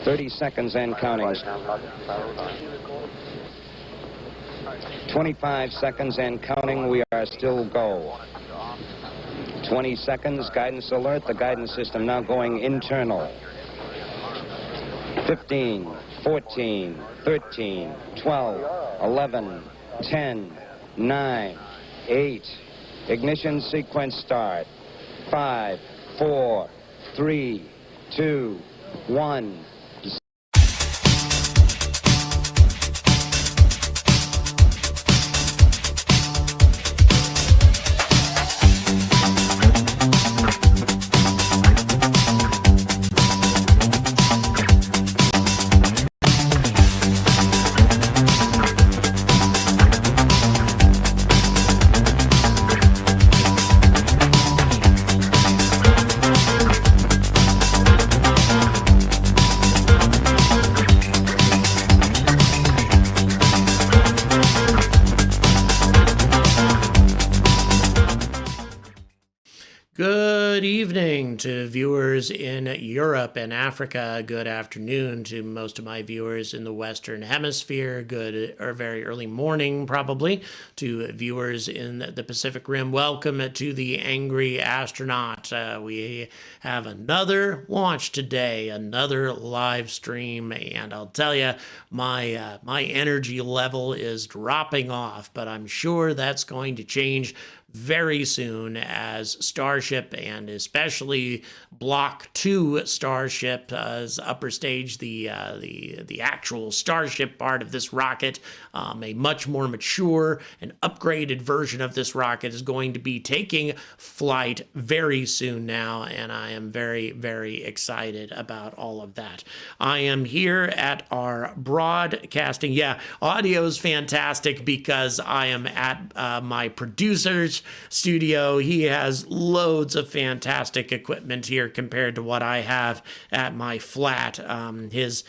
30 seconds and counting. 25 seconds and counting. We are still go. 20 seconds. Guidance alert. The guidance system now going internal. 15, 14, 13, 12, 11, 10, 9, 8. Ignition sequence start. 5, 4, 3, 2, 1. Good evening to viewers in Europe and Africa. Good afternoon to most of my viewers in the Western Hemisphere. Good or very early morning, probably, to viewers in the Pacific Rim. Welcome to the Angry Astronaut. We have another launch today, another live stream, and I'll tell you, my energy level is dropping off, but I'm sure that's going to change very soon as Starship, and especially Block 2 Starship's upper stage, the actual Starship part of this rocket, a much more mature and upgraded version of this rocket is going to be taking flight very soon now, and I am very, very excited about all of that. I am here at our broadcasting. Yeah, audio is fantastic because I am at my producer's studio. He has loads of fantastic equipment here compared to what I have at my flat. His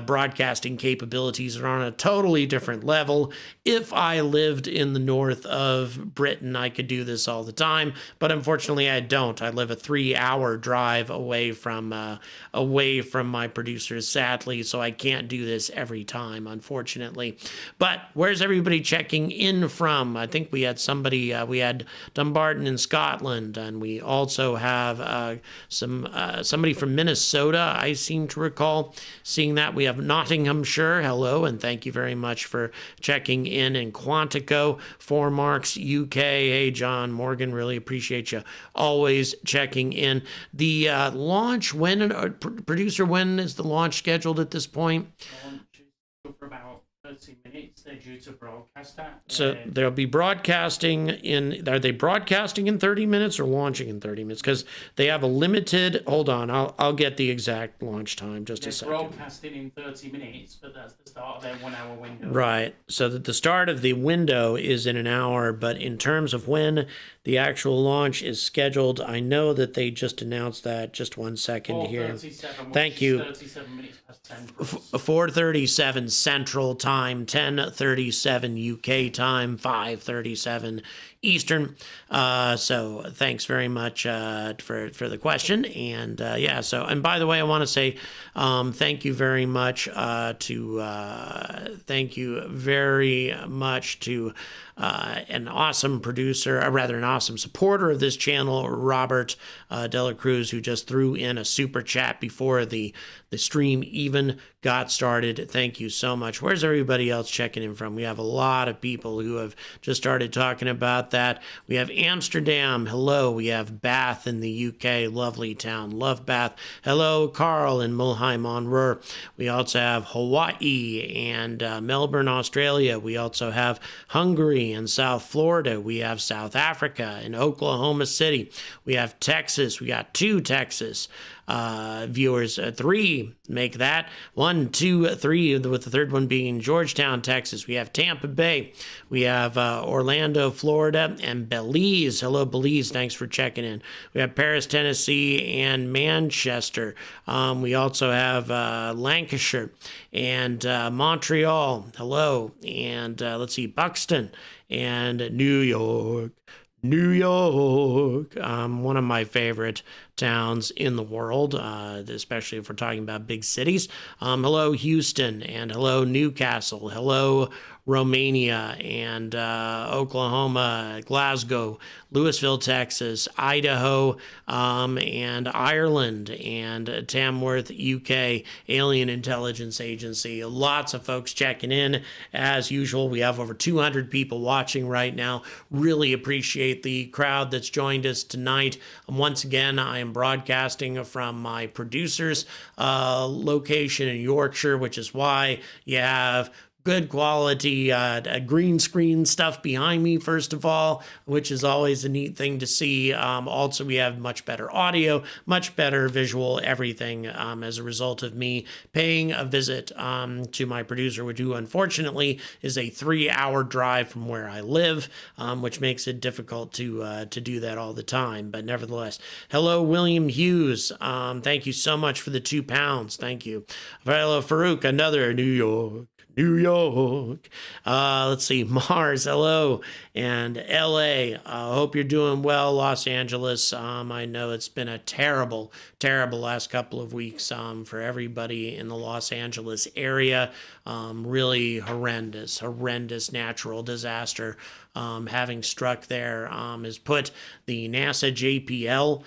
broadcasting capabilities are on a totally different level. If I lived in the north of Britain, I could do this all the time, but unfortunately I don't. I live a 3-hour drive away from my producers, sadly, so I can't do this every time, unfortunately. But where's everybody checking in from? I think we had somebody, we had Dumbarton in Scotland, and we also have somebody from Minnesota, I seem to recall seeing that. We have Nottinghamshire, hello, and thank you very much for checking in Quantico, 4 Marks, UK. Hey, John Morgan, really appreciate you always checking in. The launch, producer, when is the launch scheduled at this point? For about 30 minutes, they're due to broadcast that. So they'll be broadcasting are they broadcasting in 30 minutes or launching in 30 minutes? Because they have a limited, hold on, I'll get the exact launch time, just a second. They're broadcasting in 30 minutes, but that's the start of their 1-hour window. Right, so that the start of the window is in an hour, but in terms of when the actual launch is scheduled, I know that they just announced that. Just 1 second here. Thank you. 37 minutes past 10. 4:37 Central Time, 10:37 UK time, 5:37 Eastern. So thanks very much for the question. And yeah, so, and by the way, I want to say thank you very much to an awesome producer, or rather an awesome supporter of this channel, Robert Dela Cruz, who just threw in a super chat before the stream even got started. Thank you so much. Where's everybody else checking in from? We have a lot of people who have just started talking about that. We have Amsterdam. Hello. We have Bath in the UK. Lovely town. Love Bath. Hello, Carl in Mulheim on Ruhr. We also have Hawaii and Melbourne, Australia. We also have Hungary and South Florida. We have South Africa and Oklahoma City. We have Texas. We got 2 Texas viewers, 3 make that 1, 2, 3, with the third one being Georgetown, Texas. We have Tampa Bay, we have Orlando, Florida, and Belize. Hello, Belize, thanks for checking in. We have Paris, Tennessee, and Manchester. We also have Lancashire and Montreal. Hello, and let's see, Buxton and New York. New York, one of my favorite towns in the world, especially if we're talking about big cities. Hello, Houston, and hello, Newcastle. Hello, Romania, and Oklahoma, Glasgow, Louisville, Texas, Idaho, and Ireland, and Tamworth, UK, Alien Intelligence Agency. Lots of folks checking in. As usual, we have over 200 people watching right now. Really appreciate the crowd that's joined us tonight. Once again, I am broadcasting from my producer's location in Yorkshire, which is why you have good quality green screen stuff behind me, first of all, which is always a neat thing to see. Also, we have much better audio, much better visual, everything as a result of me paying a visit to my producer, who unfortunately is a 3-hour drive from where I live, which makes it difficult to do that all the time. But nevertheless, hello, William Hughes. Thank you so much for the £2. Thank you. Hello, Farouk, another New York. New York. Let's see. Mars, hello. And LA, hope you're doing well. Los Angeles, I know it's been a terrible last couple of weeks for everybody in the Los Angeles area. Really horrendous natural disaster having struck there has put the NASA JPL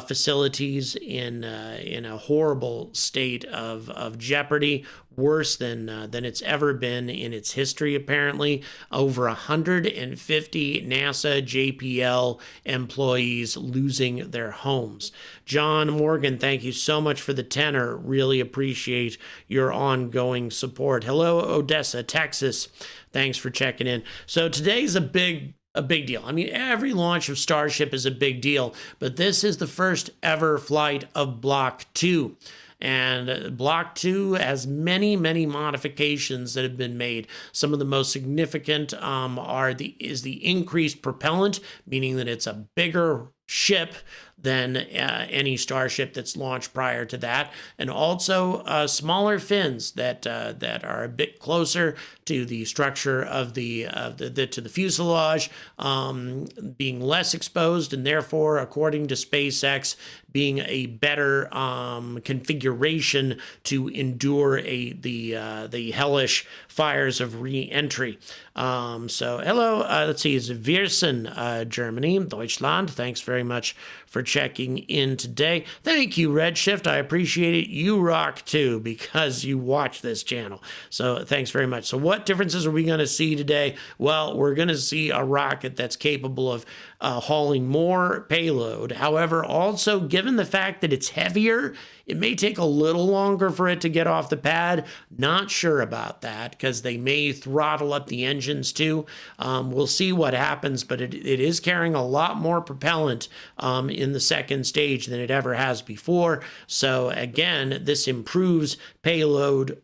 facilities in a horrible state of jeopardy, worse than it's ever been in its history, apparently. Over 150 NASA JPL employees losing their homes. John Morgan, thank you so much for the tenor. Really appreciate your ongoing support. Hello, Odessa, Texas. Thanks for checking in. So today's a big deal. I mean, every launch of Starship is a big deal, but this is the first ever flight of Block 2. And Block 2 has many modifications that have been made. Some of the most significant is the increased propellant, meaning that it's a bigger ship than any Starship that's launched prior to that, and also smaller fins that are a bit closer to the structure of the fuselage, being less exposed, and therefore, according to SpaceX, being a better configuration to endure the hellish fires of re-entry. So hello, let's see, it's Viersen, Germany, Deutschland. Thanks very much for checking in today. Thank you, Redshift. I appreciate it. You rock too, because you watch this channel. So thanks very much. So what differences are we going to see today? Well, we're going to see a rocket that's capable of hauling more payload. However, also given the fact that it's heavier, it may take a little longer for it to get off the pad. Not sure about that, because they may throttle up the engines too. We'll see what happens, but it is carrying a lot more propellant in the second stage than it ever has before. So again, this improves payload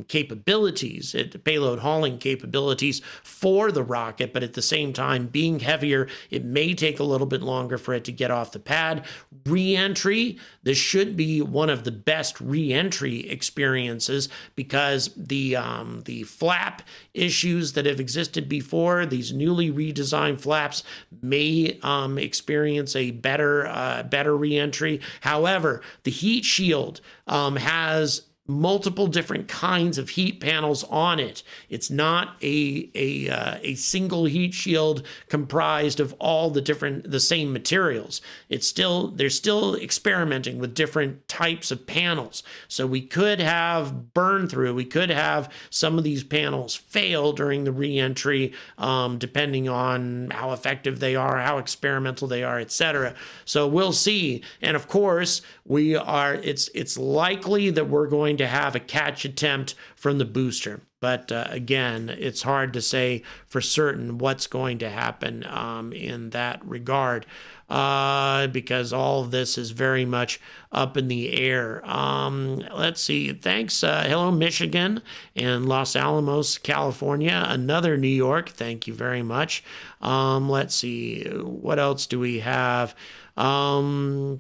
capabilities, payload hauling capabilities for the rocket, but at the same time, being heavier, it may take a little bit longer for it to get off the pad. Re-entry, this should be one of the best re-entry experiences, because the flap issues that have existed before, these newly redesigned flaps, may experience a better re-entry. However, the heat shield has multiple different kinds of heat panels on it. It's not a single heat shield comprised of all the same materials. They're still experimenting with different types of panels. So we could have burn through. We could have some of these panels fail during the re-entry, depending on how effective they are, how experimental they are, etc. So we'll see. And of course, it's likely that we're going to have a catch attempt from the booster. But again, it's hard to say for certain what's going to happen in that regard, because all of this is very much up in the air. Let's see. Thanks. Hello, Michigan and Los Alamos, California. Another New York. Thank you very much. Let's see. What else do we have? Hello,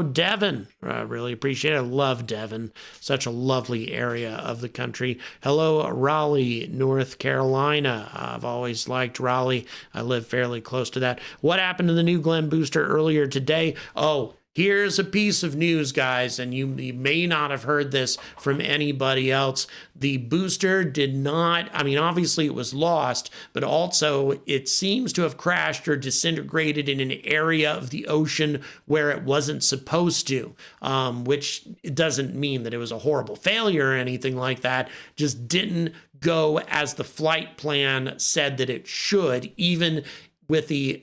Devon. I really appreciate it. I love Devon. Such a lovely area of the country. Hello, Raleigh, North Carolina. I've always liked Raleigh. I live fairly close to that. What happened to the New Glenn booster earlier today? Oh, here's a piece of news, guys, and you may not have heard this from anybody else. The booster did not, I mean, obviously it was lost, but also it seems to have crashed or disintegrated in an area of the ocean where it wasn't supposed to, which doesn't mean that it was a horrible failure or anything like that. Just didn't go as the flight plan said that it should, even with the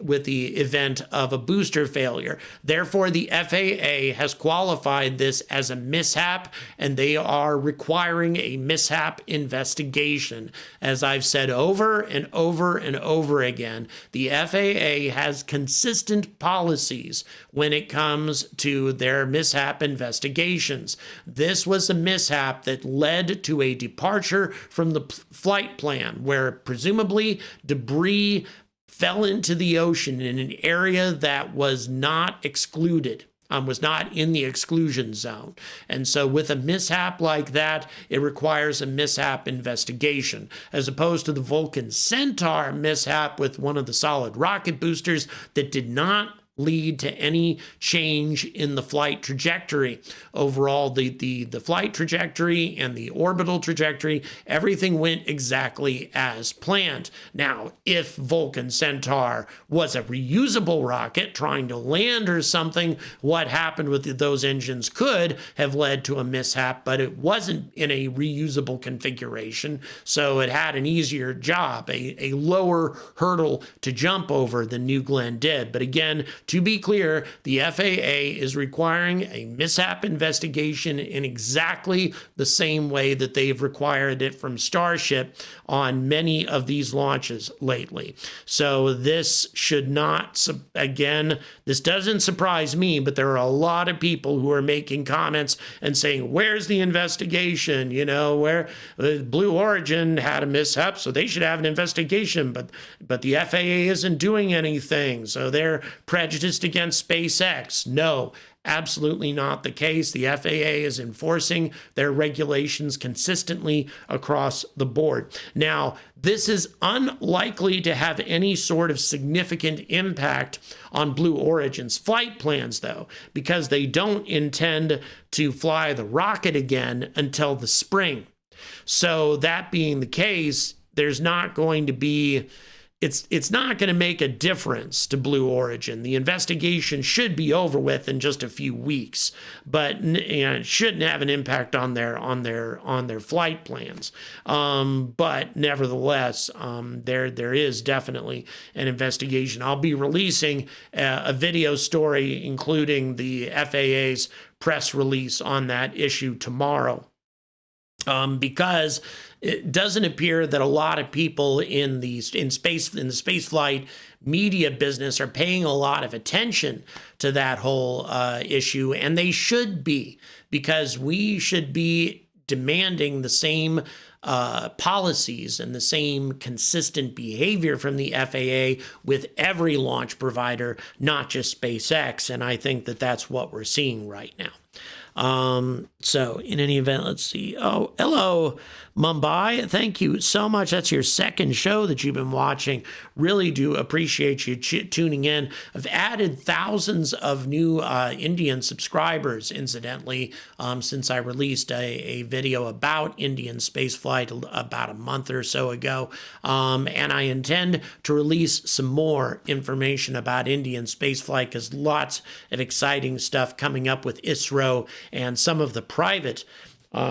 event of a booster failure. Therefore, the FAA has qualified this as a mishap, and they are requiring a mishap investigation. As I've said over and over and over again, the FAA has consistent policies when it comes to their mishap investigations. This was a mishap that led to a departure from the flight plan, where presumably debris fell into the ocean in an area that was not excluded, was not in the exclusion zone. And so with a mishap like that, it requires a mishap investigation, as opposed to the Vulcan Centaur mishap with one of the solid rocket boosters that did not lead to any change in the flight trajectory. Overall, the flight trajectory and the orbital trajectory, everything went exactly as planned. Now, if Vulcan Centaur was a reusable rocket trying to land or something, what happened with those engines could have led to a mishap, but it wasn't in a reusable configuration, so it had an easier job, a lower hurdle to jump over than New Glenn did. But again, to be clear, the FAA is requiring a mishap investigation in exactly the same way that they've required it from Starship on many of these launches lately. So this should not, again, this doesn't surprise me, but there are a lot of people who are making comments and saying, where's the investigation? You know, where Blue Origin had a mishap, so they should have an investigation, but the FAA isn't doing anything, so they're prejudiced against SpaceX. No, absolutely not the case. The FAA is enforcing their regulations consistently across the board. Now, this is unlikely to have any sort of significant impact on Blue Origin's flight plans, though, because they don't intend to fly the rocket again until the spring. So that being the case, there's not going to be it's not going to make a difference to Blue Origin. The investigation should be over with in just a few weeks, but it shouldn't have an impact on their flight plans. But nevertheless, there is definitely an investigation. I'll be releasing a video story including the FAA's press release on that issue tomorrow. Because it doesn't appear that a lot of people in the space flight media business are paying a lot of attention to that whole issue, and they should be, because we should be demanding the same policies and the same consistent behavior from the FAA with every launch provider, not just SpaceX. And I think that that's what we're seeing right now. So in any event, let's see. Oh, hello, Mumbai. Thank you so much. That's your second show that you've been watching. Really do appreciate you tuning in. I've added thousands of new Indian subscribers, incidentally, since I released a video about Indian spaceflight about a month or so ago. And I intend to release some more information about Indian spaceflight, because lots of exciting stuff coming up with ISRO and some of the private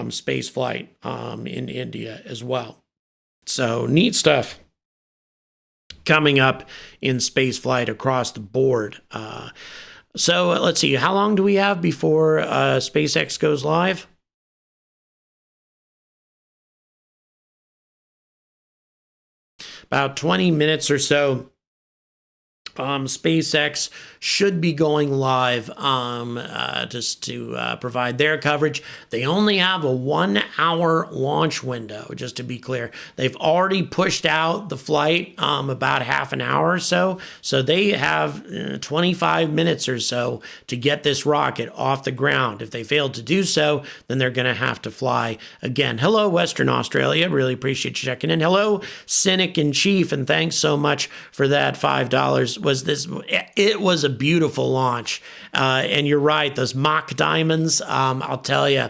space flight in India as well. So neat stuff coming up in space flight across the board. So let's see, how long do we have before SpaceX goes live? About 20 minutes or so. SpaceX should be going live just to provide their coverage. They only have a 1 hour launch window, just to be clear. They've already pushed out the flight about half an hour or so. So they have 25 minutes or so to get this rocket off the ground. If they fail to do so, then they're going to have to fly again. Hello, Western Australia. Really appreciate you checking in. Hello, Cynic in Chief, and thanks so much for that $5. It was a beautiful launch. And you're right, those mock diamonds, I'll tell you,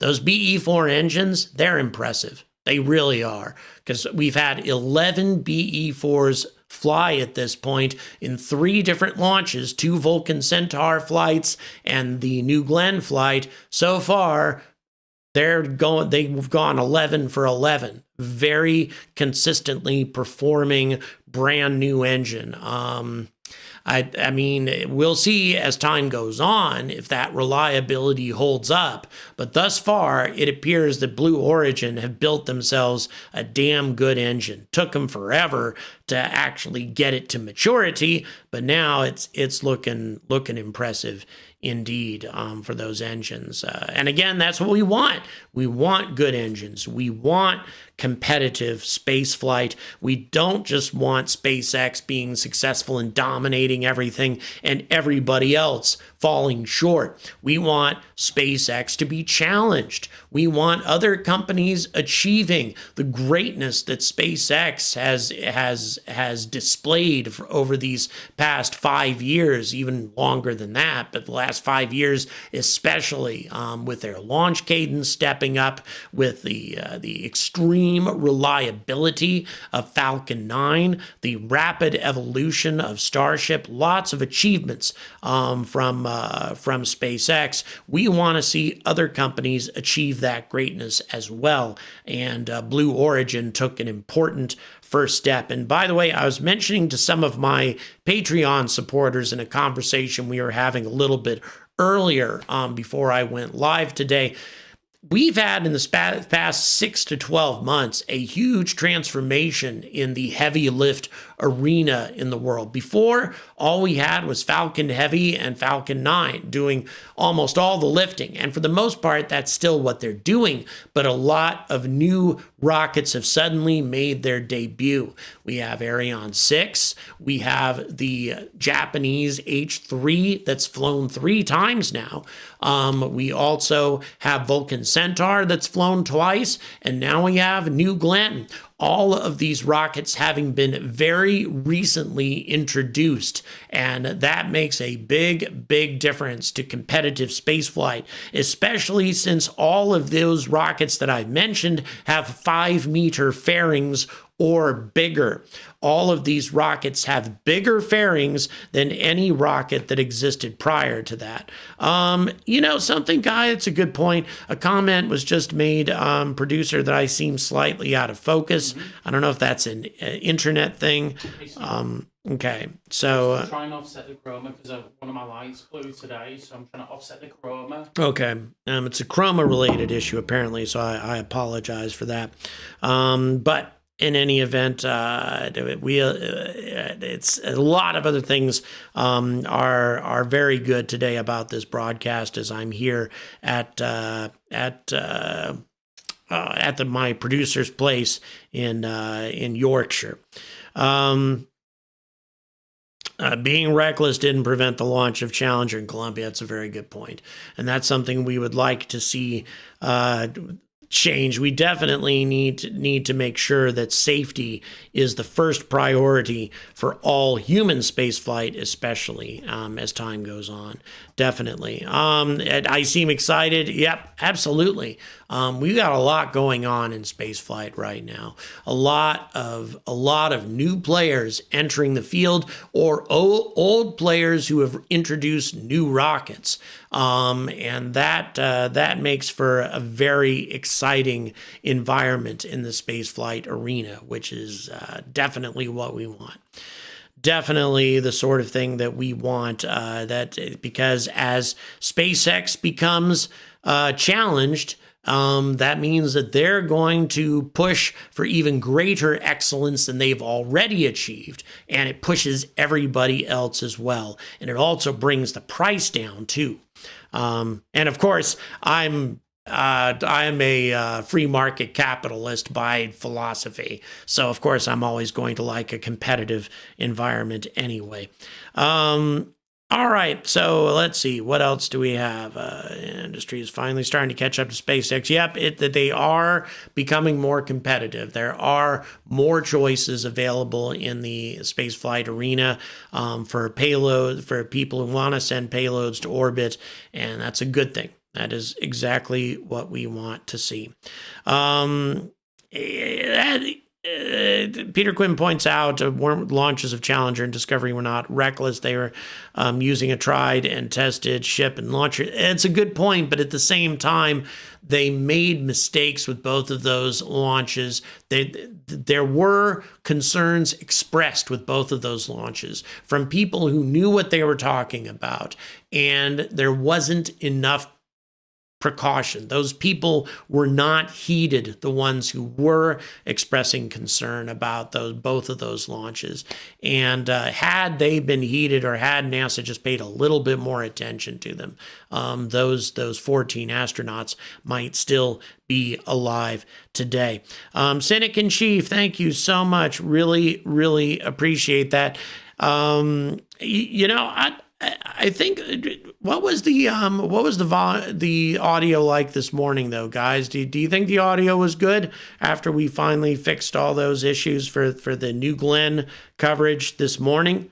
those BE-4 engines, they're impressive. They really are, because we've had 11 BE-4s fly at this point in 3 different launches, 2 Vulcan Centaur flights and the New Glenn flight. So far, they've gone 11 for 11. Very consistently performing brand new engine. I mean, we'll see as time goes on if that reliability holds up. But thus far, it appears that Blue Origin have built themselves a damn good engine. Took them forever to actually get it to maturity, but now it's looking impressive indeed for those engines. And again, that's what we want. We want good engines. We want competitive space flight. We don't just want SpaceX being successful in dominating everything and everybody else falling short. We want SpaceX to be challenged. We want other companies achieving the greatness that SpaceX has displayed over these past 5 years, even longer than that, but the last 5 years especially, with their launch cadence stepping up, with the extreme reliability of Falcon 9, the rapid evolution of Starship, lots of achievements from SpaceX. We want to see other companies achieve that greatness as well. And Blue Origin took an important first step. And by the way, I was mentioning to some of my Patreon supporters in a conversation we were having a little bit earlier before I went live today, we've had in the past 6 to 12 months a huge transformation in the heavy lift arena in the world. Before, all we had was Falcon Heavy and Falcon 9 doing almost all the lifting. And for the most part, that's still what they're doing. But a lot of new rockets have suddenly made their debut. We have Ariane 6. We have the Japanese H3 that's flown 3 times now. We also have Vulcan Centaur that's flown twice. And now we have New Glenn. All of these rockets having been very recently introduced, and that makes a big, big difference to competitive spaceflight, especially since all of those rockets that I've mentioned have 5-meter fairings or bigger. All of these rockets have bigger fairings than any rocket that existed prior to that. Something, Guy, it's a good point. A comment was just made, producer, that I seem slightly out of focus. Mm-hmm. I don't know if that's an internet thing. Okay, so... I'm trying to offset the chroma because one of my lights blew today, so I'm trying to offset the chroma. Okay, it's a chroma-related issue, apparently, so I apologize for that. But in any event, it's a lot of other things are very good today about this broadcast as I'm here at my producer's place in Yorkshire. Being reckless didn't prevent the launch of Challenger in Columbia. That's a very good point. And that's something we would like to see change. We definitely need to make sure that safety is the first priority for all human spaceflight, especially as time goes on. Definitely. I seem excited. Yep, absolutely. We've got a lot going on in spaceflight right now. A lot of new players entering the field, or old players who have introduced new rockets. And that makes for a very exciting environment in the spaceflight arena, which is definitely what we want. Definitely the sort of thing that we want, because as SpaceX becomes challenged, that means that they're going to push for even greater excellence than they've already achieved. And it pushes everybody else as well. And it also brings the price down too. And of course, I'm a free market capitalist by philosophy. So of course, I'm always going to like a competitive environment anyway. All right, so let's see. What else do we have? Industry is finally starting to catch up to SpaceX. Yep, they are becoming more competitive. There are more choices available in the spaceflight arena for people who want to send payloads to orbit, and that's a good thing. That is exactly what we want to see. Peter Quinn points out launches of Challenger and Discovery were not reckless. They were using a tried and tested ship and launcher. It's a good point, but at the same time, they made mistakes with both of those launches. There were concerns expressed with both of those launches from people who knew what they were talking about, and there wasn't enough precaution. Those people were not heeded, the ones who were expressing concern about both of those launches. And had they been heeded, or had NASA just paid a little bit more attention to them, those 14 astronauts might still be alive today. Cynic in Chief, thank you so much. Really, really appreciate that. I think what was the audio like this morning though, guys? Do you think the audio was good after we finally fixed all those issues for the New Glenn coverage this morning?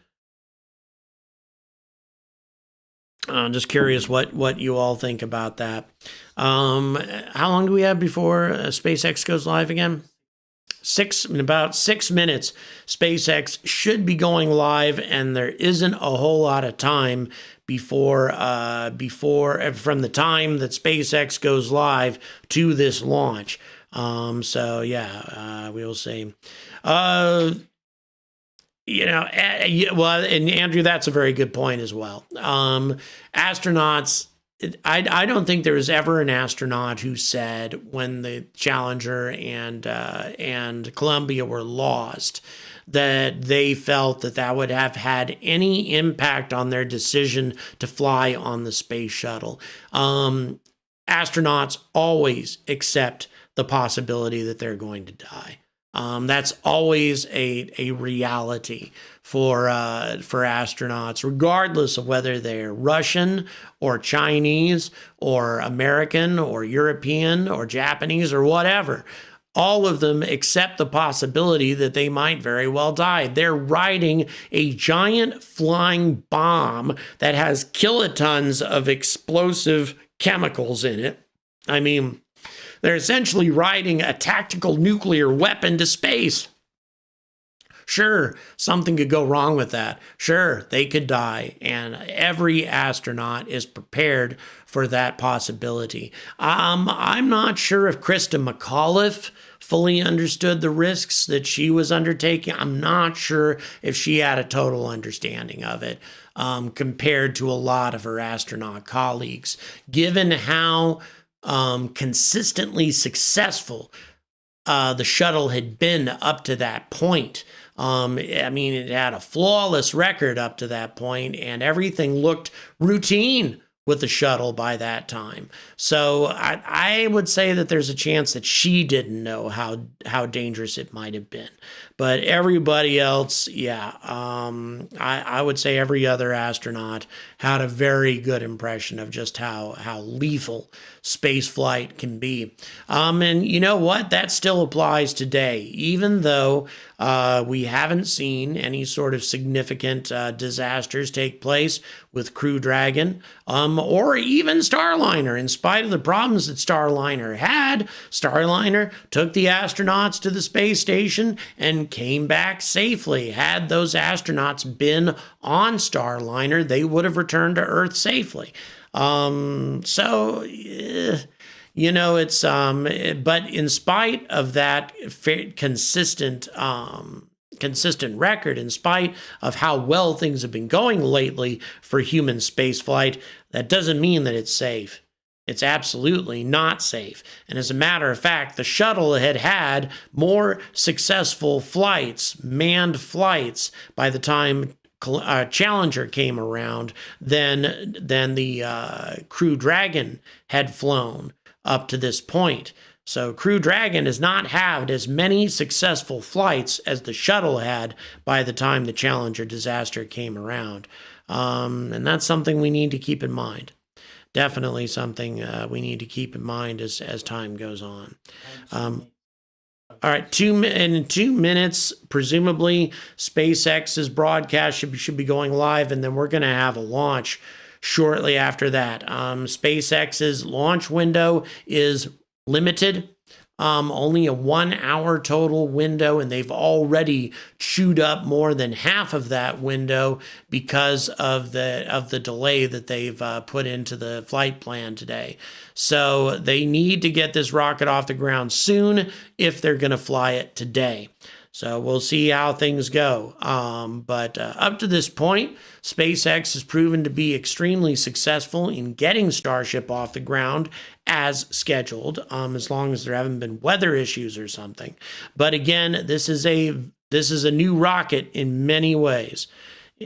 I'm just curious what you all think about that. How long do we have before SpaceX goes live again? In about 6 minutes, SpaceX should be going live, and there isn't a whole lot of time before from the time that SpaceX goes live to this launch. So yeah, we'll see. Well, and Andrew, that's a very good point as well. Astronauts. I don't think there was ever an astronaut who said when the Challenger and Columbia were lost that they felt that would have had any impact on their decision to fly on the space shuttle. Astronauts always accept the possibility that they're going to die. That's always a reality for astronauts, regardless of whether they're Russian or Chinese or American or European or Japanese or whatever. All of them accept the possibility that they might very well die. They're riding a giant flying bomb that has kilotons of explosive chemicals in it. I mean, they're essentially riding a tactical nuclear weapon to space. Sure, something could go wrong with that. Sure, they could die, and every astronaut is prepared for that possibility. I'm not sure if Krista McAuliffe fully understood the risks that she was undertaking. I'm not sure if she had a total understanding of it compared to a lot of her astronaut colleagues, given how consistently successful the shuttle had been up to that point. I mean, it had a flawless record up to that point, and everything looked routine with the shuttle by that time. So I would say that there's a chance that she didn't know how dangerous it might have been. But everybody else, yeah, I would say every other astronaut had a very good impression of just how lethal space flight can be. And you know what? That still applies today, even though we haven't seen any sort of significant disasters take place with Crew Dragon or even Starliner. In spite of the problems that Starliner had, Starliner took the astronauts to the space station and came back safely. Had those astronauts been on Starliner, they would have returned to Earth safely. So, it's, but in spite of that consistent record, in spite of how well things have been going lately for human spaceflight, that doesn't mean that it's safe. It's absolutely not safe. And as a matter of fact, the shuttle had more successful flights, manned flights, by the time Challenger came around than the Crew Dragon had flown up to this point. So Crew Dragon has not had as many successful flights as the shuttle had by the time the Challenger disaster came around. And that's something we need to keep in mind. Definitely something we need to keep in mind as time goes on. All right, in 2 minutes, presumably, SpaceX's broadcast should be going live, and then we're going to have a launch shortly after that. SpaceX's launch window is limited, only a 1 hour total window, and they've already chewed up more than half of that window because of the delay that they've put into the flight plan today. So they need to get this rocket off the ground soon if they're going to fly it today. So we'll see how things go. But up to this point, SpaceX has proven to be extremely successful in getting Starship off the ground as scheduled, as long as there haven't been weather issues or something. But again, this is a new rocket in many ways.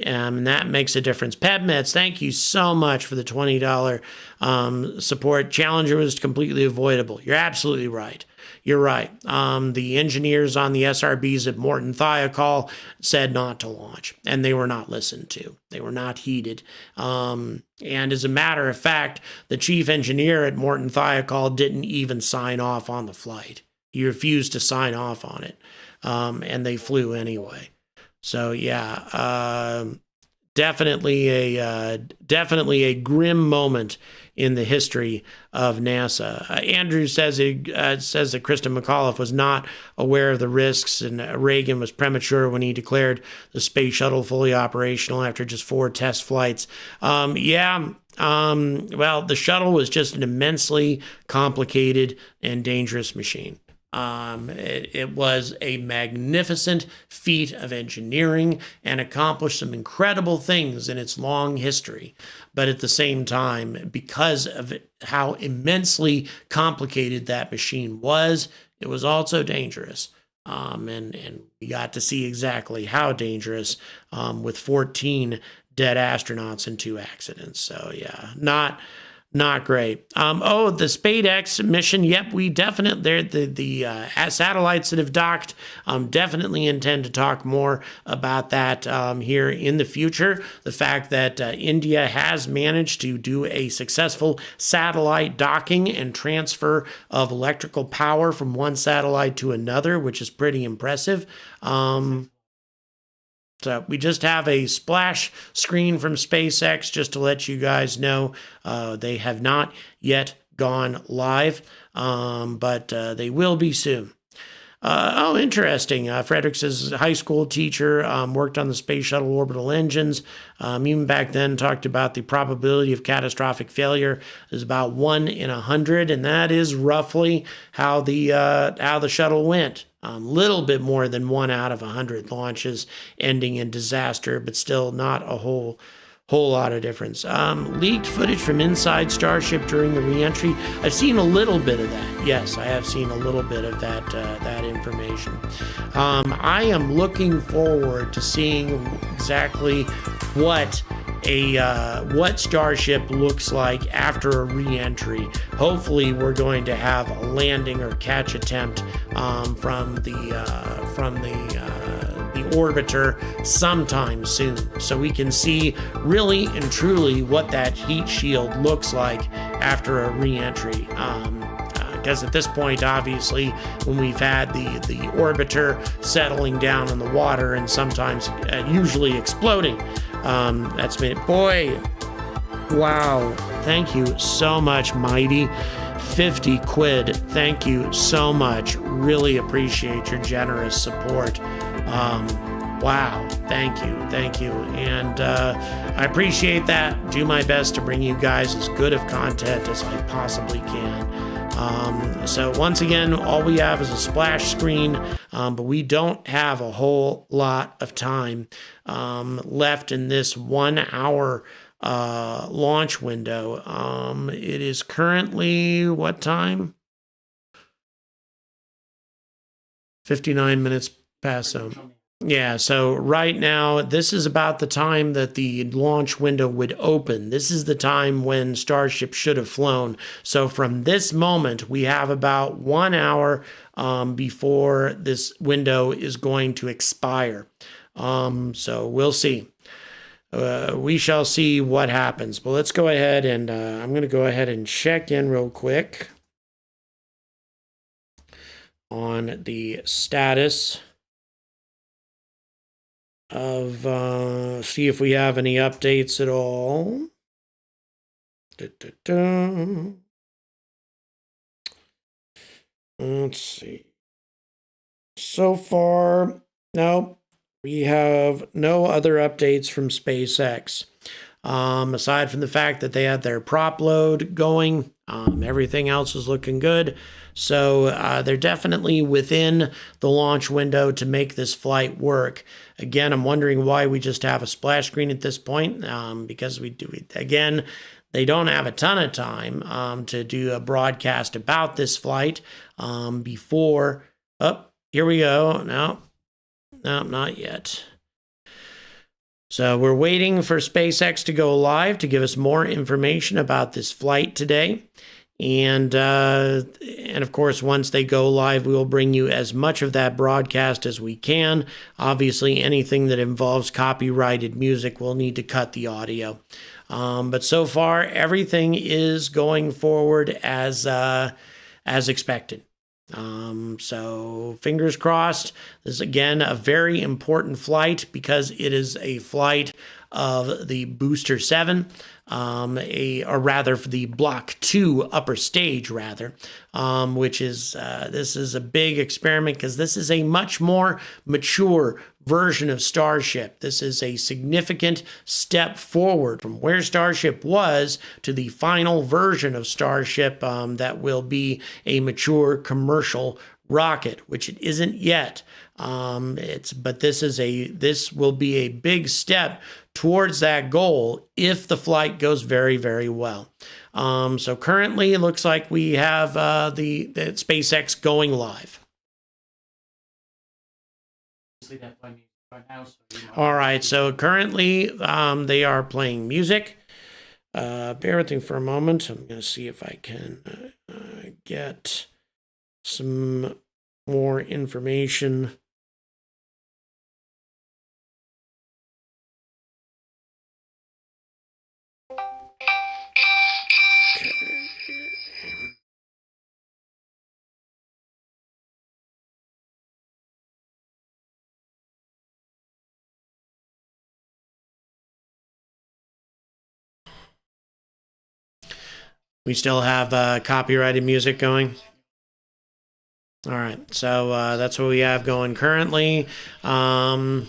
And that makes a difference. PebMeds, thank you so much for the $20 support. Challenger was completely avoidable. You're absolutely right. You're right. The engineers on the SRBs at Morton Thiokol said not to launch, and they were not listened to. They were not heeded. And as a matter of fact, the chief engineer at Morton Thiokol didn't even sign off on the flight. He refused to sign off on it, and they flew anyway. So yeah, definitely a grim moment in the history of NASA. Andrew says that Krista McAuliffe was not aware of the risks, and Reagan was premature when he declared the space shuttle fully operational after just 4 test flights. Well, the shuttle was just an immensely complicated and dangerous machine. It was a magnificent feat of engineering and accomplished some incredible things in its long history. But at the same time, because of how immensely complicated that machine was, it was also dangerous. And we got to see exactly how dangerous with 14 dead astronauts and 2 accidents. So yeah, not great. The SpaceX mission. Yep, we definitely, the satellites that have docked, definitely intend to talk more about that here in the future. The fact that India has managed to do a successful satellite docking and transfer of electrical power from one satellite to another, which is pretty impressive. So we just have a splash screen from SpaceX just to let you guys know they have not yet gone live, but they will be soon. Interesting. Frederick says high school teacher, worked on the space shuttle orbital engines. Even back then talked about the probability of catastrophic failure is about 1 in 100, and that is roughly how the shuttle went. Little bit more than 1 out of 100 launches ending in disaster, but still not a whole lot of difference. Leaked footage from inside Starship during the reentry. I've seen a little bit of that. Yes, I have seen a little bit of that information. I am looking forward to seeing exactly what Starship looks like after a re-entry. Hopefully, we're going to have a landing or catch attempt from the orbiter sometime soon, so we can see really and truly what that heat shield looks like after a re-entry. Because at this point, obviously, when we've had the orbiter settling down in the water and sometimes usually exploding, that's been it. Boy, wow. Thank you so much, Mighty. 50 quid. Thank you so much. Really appreciate your generous support. Wow. Thank you. And I appreciate that. Do my best to bring you guys as good of content as I possibly can. So once again, all we have is a splash screen, but we don't have a whole lot of time left in this 1 hour launch window. It is currently what time? 59 minutes past. Yeah, so right now, this is about the time that the launch window would open. This is the time when Starship should have flown. So from this moment, we have about 1 hour before this window is going to expire. So we'll see. We shall see what happens. But let's go ahead and I'm going to go ahead and check in real quick on the status of see if we have any updates at all. Let's see. So far, no, we have no other updates from SpaceX. Aside from the fact that they had their prop load going, everything else is looking good. So they're definitely within the launch window to make this flight work. Again, I'm wondering why we just have a splash screen at this point, because again, they don't have a ton of time to do a broadcast about this flight before. Oh, here we go. No, not yet. So we're waiting for SpaceX to go live to give us more information about this flight today. And of course, once they go live, we will bring you as much of that broadcast as we can. Obviously, anything that involves copyrighted music, we'll need to cut the audio. But so far, everything is going forward as expected. So fingers crossed. This is again a very important flight because it is a flight of the Booster 7, or rather for the Block 2 upper stage, which is this is a big experiment because this is a much more mature version of Starship. This is a significant step forward from where Starship was to the final version of Starship that will be a mature commercial rocket, which it isn't yet. But this will be a big step towards that goal if the flight goes very, very well. So currently, it looks like we have the SpaceX going live. All right, so currently they are playing music. Bear with me for a moment. I'm going to see if I can get some more information. We still have copyrighted music going. All right, so that's what we have going currently. Hang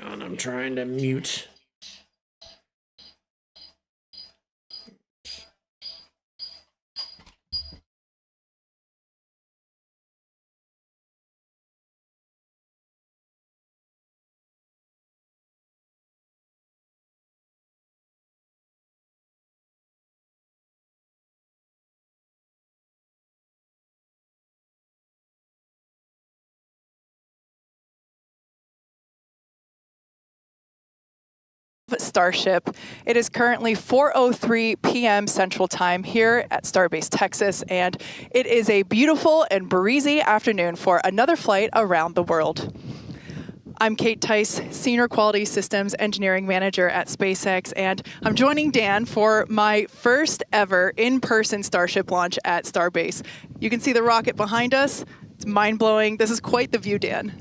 on, I'm trying to mute. Starship. It is currently 4:03 p.m. Central Time here at Starbase, Texas, and it is a beautiful and breezy afternoon for another flight around the world. I'm Kate Tice, Senior Quality Systems Engineering Manager at SpaceX, and I'm joining Dan for my first ever in-person Starship launch at Starbase. You can see the rocket behind us. It's mind-blowing. This is quite the view, Dan.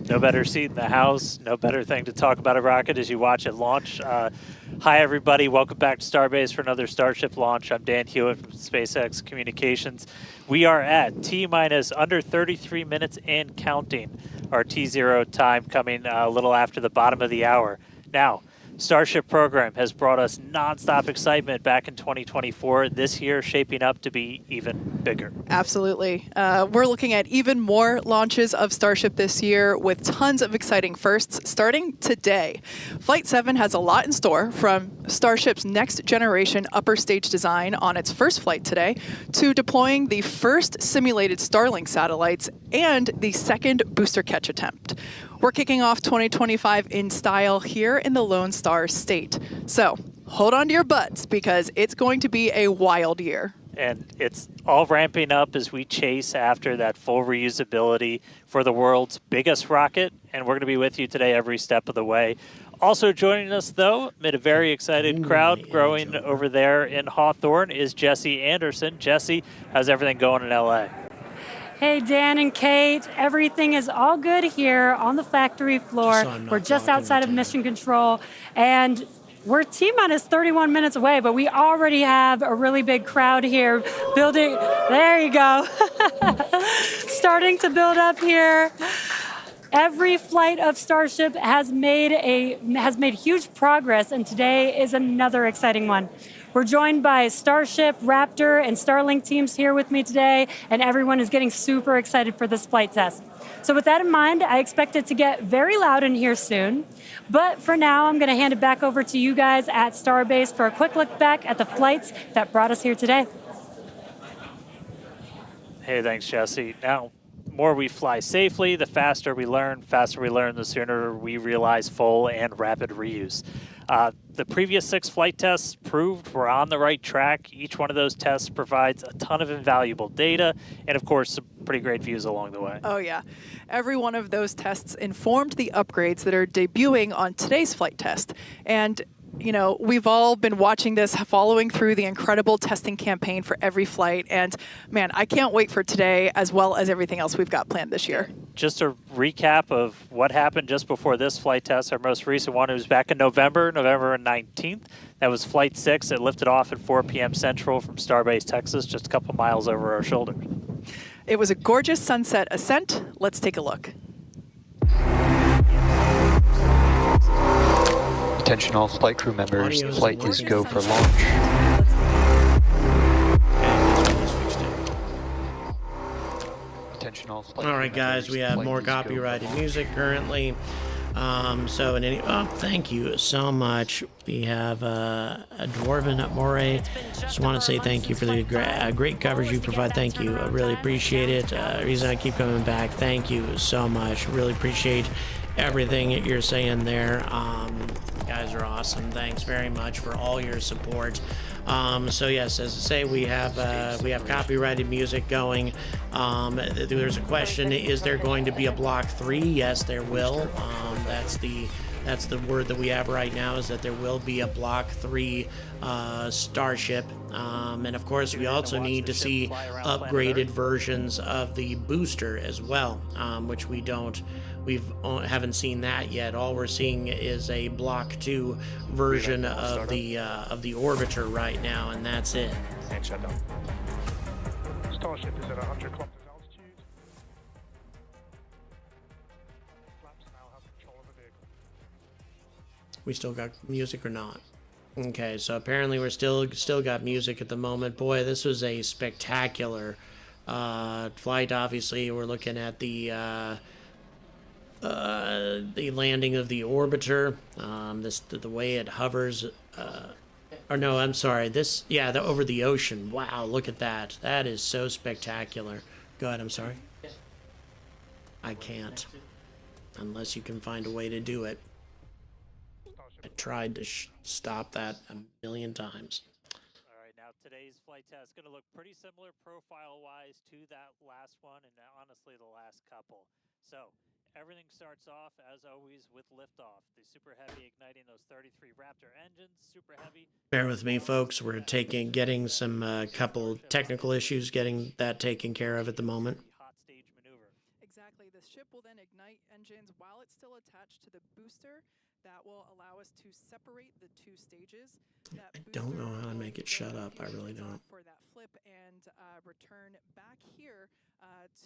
No better seat in the house, no better thing to talk about a rocket as you watch it launch. Hi, everybody. Welcome back to Starbase for another Starship launch. I'm Dan Hewitt from SpaceX Communications. We are at T-minus under 33 minutes and counting. Our T0 time coming a little after the bottom of the hour. Now, Starship program has brought us nonstop excitement back in 2024. This year shaping up to be even bigger. Absolutely. We're looking at even more launches of Starship this year with tons of exciting firsts starting today. Flight 7 has a lot in store, from Starship's next generation upper stage design on its first flight today to deploying the first simulated Starlink satellites and the second booster catch attempt. We're kicking off 2025 in style here in the Lone Star State. So hold on to your butts because it's going to be a wild year. And it's all ramping up as we chase after that full reusability for the world's biggest rocket. And we're going to be with you today every step of the way. Also joining us, though, amid a very excited crowd growing over there in Hawthorne, is Jesse Anderson. Jesse, how's everything going in LA? Hey, Dan and Kate, everything is all good here on the factory floor. We're just outside of mission control, and we're T-minus 31 minutes away, but we already have a really big crowd here building. There you go. Starting to build up here. Every flight of Starship has made huge progress, and today is another exciting one. We're joined by Starship, Raptor, and Starlink teams here with me today, and everyone is getting super excited for this flight test. So with that in mind, I expect it to get very loud in here soon. But for now, I'm going to hand it back over to you guys at Starbase for a quick look back at the flights that brought us here today. Hey, thanks, Jesse. Now, the more we fly safely, the faster we learn, the sooner we realize full and rapid reuse. The previous 6 flight tests proved we're on the right track. Each one of those tests provides a ton of invaluable data and, of course, some pretty great views along the way. Oh, yeah. Every one of those tests informed the upgrades that are debuting on today's flight test. And you know, we've all been watching this, following through the incredible testing campaign for every flight. And man, I can't wait for today as well as everything else we've got planned this year. Just a recap of what happened just before this flight test. Our most recent one was back in November 19th. That was Flight 6. It lifted off at 4 p.m. Central from Starbase, Texas, just a couple miles over our shoulders. It was a gorgeous sunset ascent. Let's take a look. Attention all flight crew members, flight is go for launch. Attention all flight. All right, guys, we have more copyrighted music currently. Thank you so much. We have a Dwarven Moray. Just want to say thank you for the great coverage you provide. Thank you. I really appreciate it. Reason I keep coming back. Thank you so much. Really appreciate everything that you're saying there. You guys are awesome. Thanks very much for all your support. So yes, as I say, we have copyrighted music going. There's a question: is there going to be a Block 3? Yes, there will. That's the word that we have right now, is that there will be a Block 3 Starship. And of course, we also need to see upgraded versions of the booster as well, which we haven't seen that yet. All we're seeing is a Block 2 version of the orbiter right now, and that's it. And shut down. Starship is at 100 kilometers altitude. Flaps now have control of the vehicle. We still got music or not? Okay, so apparently we're still got music at the moment. Boy, this was a spectacular flight. Obviously, we're looking at the landing of the orbiter. The way it hovers. Or no, I'm sorry. Over the ocean. Wow, look at that. That is so spectacular. Go ahead. I'm sorry. I can't, unless you can find a way to do it. I tried to stop that a million times. All right, now today's flight test is going to look pretty similar profile-wise to that last one, and honestly the last couple. So everything starts off, as always, with liftoff. The Super Heavy igniting those 33 Raptor engines. Super Heavy. Bear with me, folks. We're getting some couple technical issues, getting that taken care of at the moment. Hot stage maneuver. Exactly. The ship will then ignite engines while it's still attached to the booster. That will allow us to separate the 2 stages. I don't know how to make it shut up. I really don't. For that flip and return back here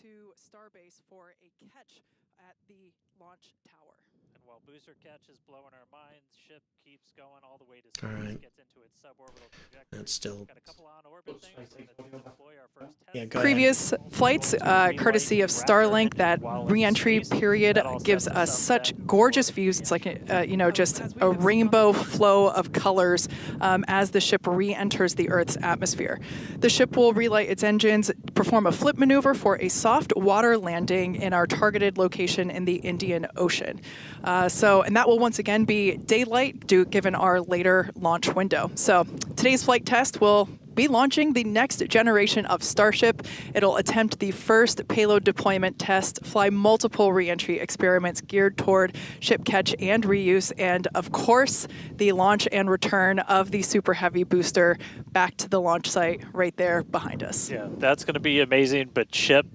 to Starbase for a catch at the launch tower. And while booster catch is blowing our minds, ship keeps going all the way to space, All right. gets into its suborbital trajectory. That's still. Got a couple on orbit things. We're gonna deploy our first test. Yeah, go Previous flights, courtesy of Starlink, that re-entry period gives us such gorgeous views. It's like, you know, just a rainbow flow of colors as the ship re-enters the Earth's atmosphere. The ship will relight its engines, perform a flip maneuver for a soft water landing in our targeted location in the Indian Ocean. And that will once again be daylight given our later launch window. So today's flight test will be launching the next generation of Starship. It'll attempt the first payload deployment test, fly multiple re-entry experiments geared toward ship catch and reuse, and of course, the launch and return of the Super Heavy booster back to the launch site right there behind us. Yeah, that's going to be amazing, but ship,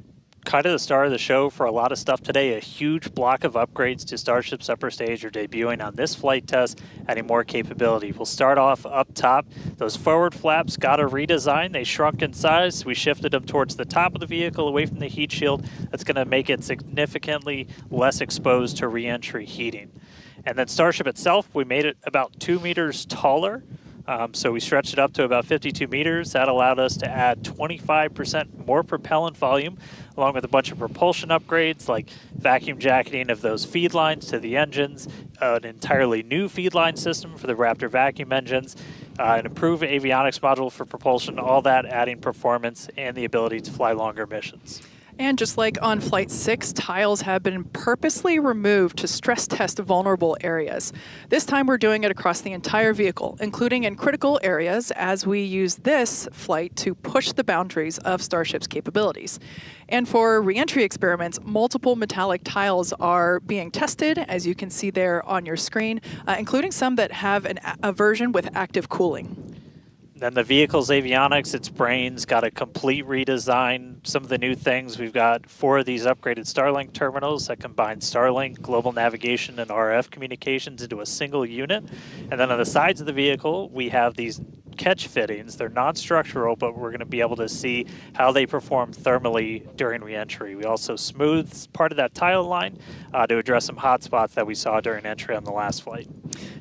kind of the star of the show for a lot of stuff today. A huge block of upgrades to Starship's upper stage are debuting on this flight test, adding more capability. We'll start off up top. Those forward flaps got a redesign. They shrunk in size. We shifted them towards the top of the vehicle, away from the heat shield. That's going to make it significantly less exposed to re-entry heating. And then Starship itself, we made it about 2 meters taller. So we stretched it up to about 52 meters. That allowed us to add 25% more propellant volume, along with a bunch of propulsion upgrades like vacuum jacketing of those feed lines to the engines, an entirely new feed line system for the Raptor vacuum engines, an improved avionics module for propulsion, all that adding performance and the ability to fly longer missions. And just like on Flight 6, tiles have been purposely removed to stress test vulnerable areas. This time we're doing it across the entire vehicle, including in critical areas, as we use this flight to push the boundaries of Starship's capabilities. And for re-entry experiments, multiple metallic tiles are being tested, as you can see there on your screen, including some that have a version with active cooling. Then the vehicle's avionics, its brains, got a complete redesign. Some of the new things, we've got 4 of these upgraded Starlink terminals that combine Starlink, global navigation, and RF communications into a single unit. And then on the sides of the vehicle, we have these catch fittings. They're non-structural, but we're going to be able to see how they perform thermally during re-entry. We also smoothed part of that tile line to address some hot spots that we saw during entry on the last flight.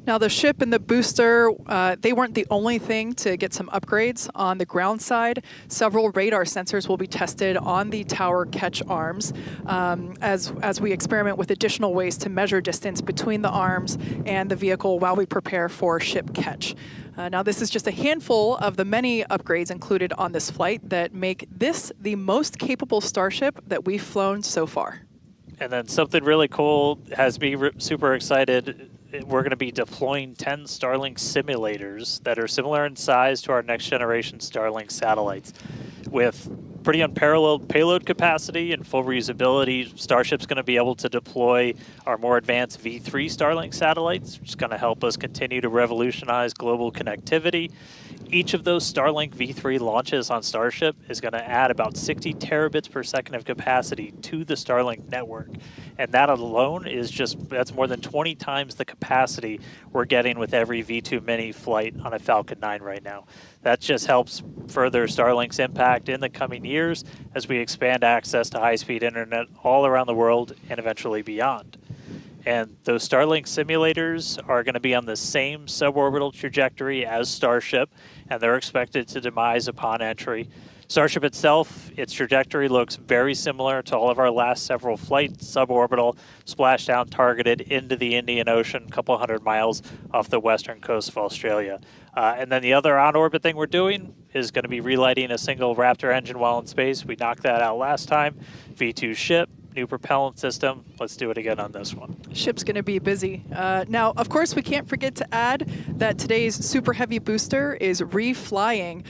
Now, the ship and the booster, they weren't the only thing to get some upgrades. On the ground side, several radar sensors will be tested on the tower catch arms as we experiment with additional ways to measure distance between the arms and the vehicle while we prepare for ship catch. Now, this is just a handful of the many upgrades included on this flight that make this the most capable Starship that we've flown so far. And then something really cool has me super excited. We're going to be deploying 10 Starlink simulators that are similar in size to our next generation Starlink satellites. With pretty unparalleled payload capacity and full reusability, Starship's going to be able to deploy our more advanced V3 Starlink satellites, which is going to help us continue to revolutionize global connectivity. Each of those Starlink V3 launches on Starship is going to add about 60 terabits per second of capacity to the Starlink network. And that alone is that's more than 20 times the capacity we're getting with every V2 Mini flight on a Falcon 9 right now. That just helps further Starlink's impact in the coming years as we expand access to high-speed internet all around the world and eventually beyond. And those Starlink simulators are going to be on the same suborbital trajectory as Starship, and they're expected to demise upon entry. Starship itself, its trajectory looks very similar to all of our last several flights, suborbital, splashdown targeted into the Indian Ocean, a couple hundred miles off the western coast of Australia. And then the other on-orbit thing we're doing is going to be relighting a single Raptor engine while in space. We knocked that out last time. V2 ship, new propellant system. Let's do it again on this one. Ship's going to be busy. Now, of course, we can't forget to add that today's Super Heavy booster is reflying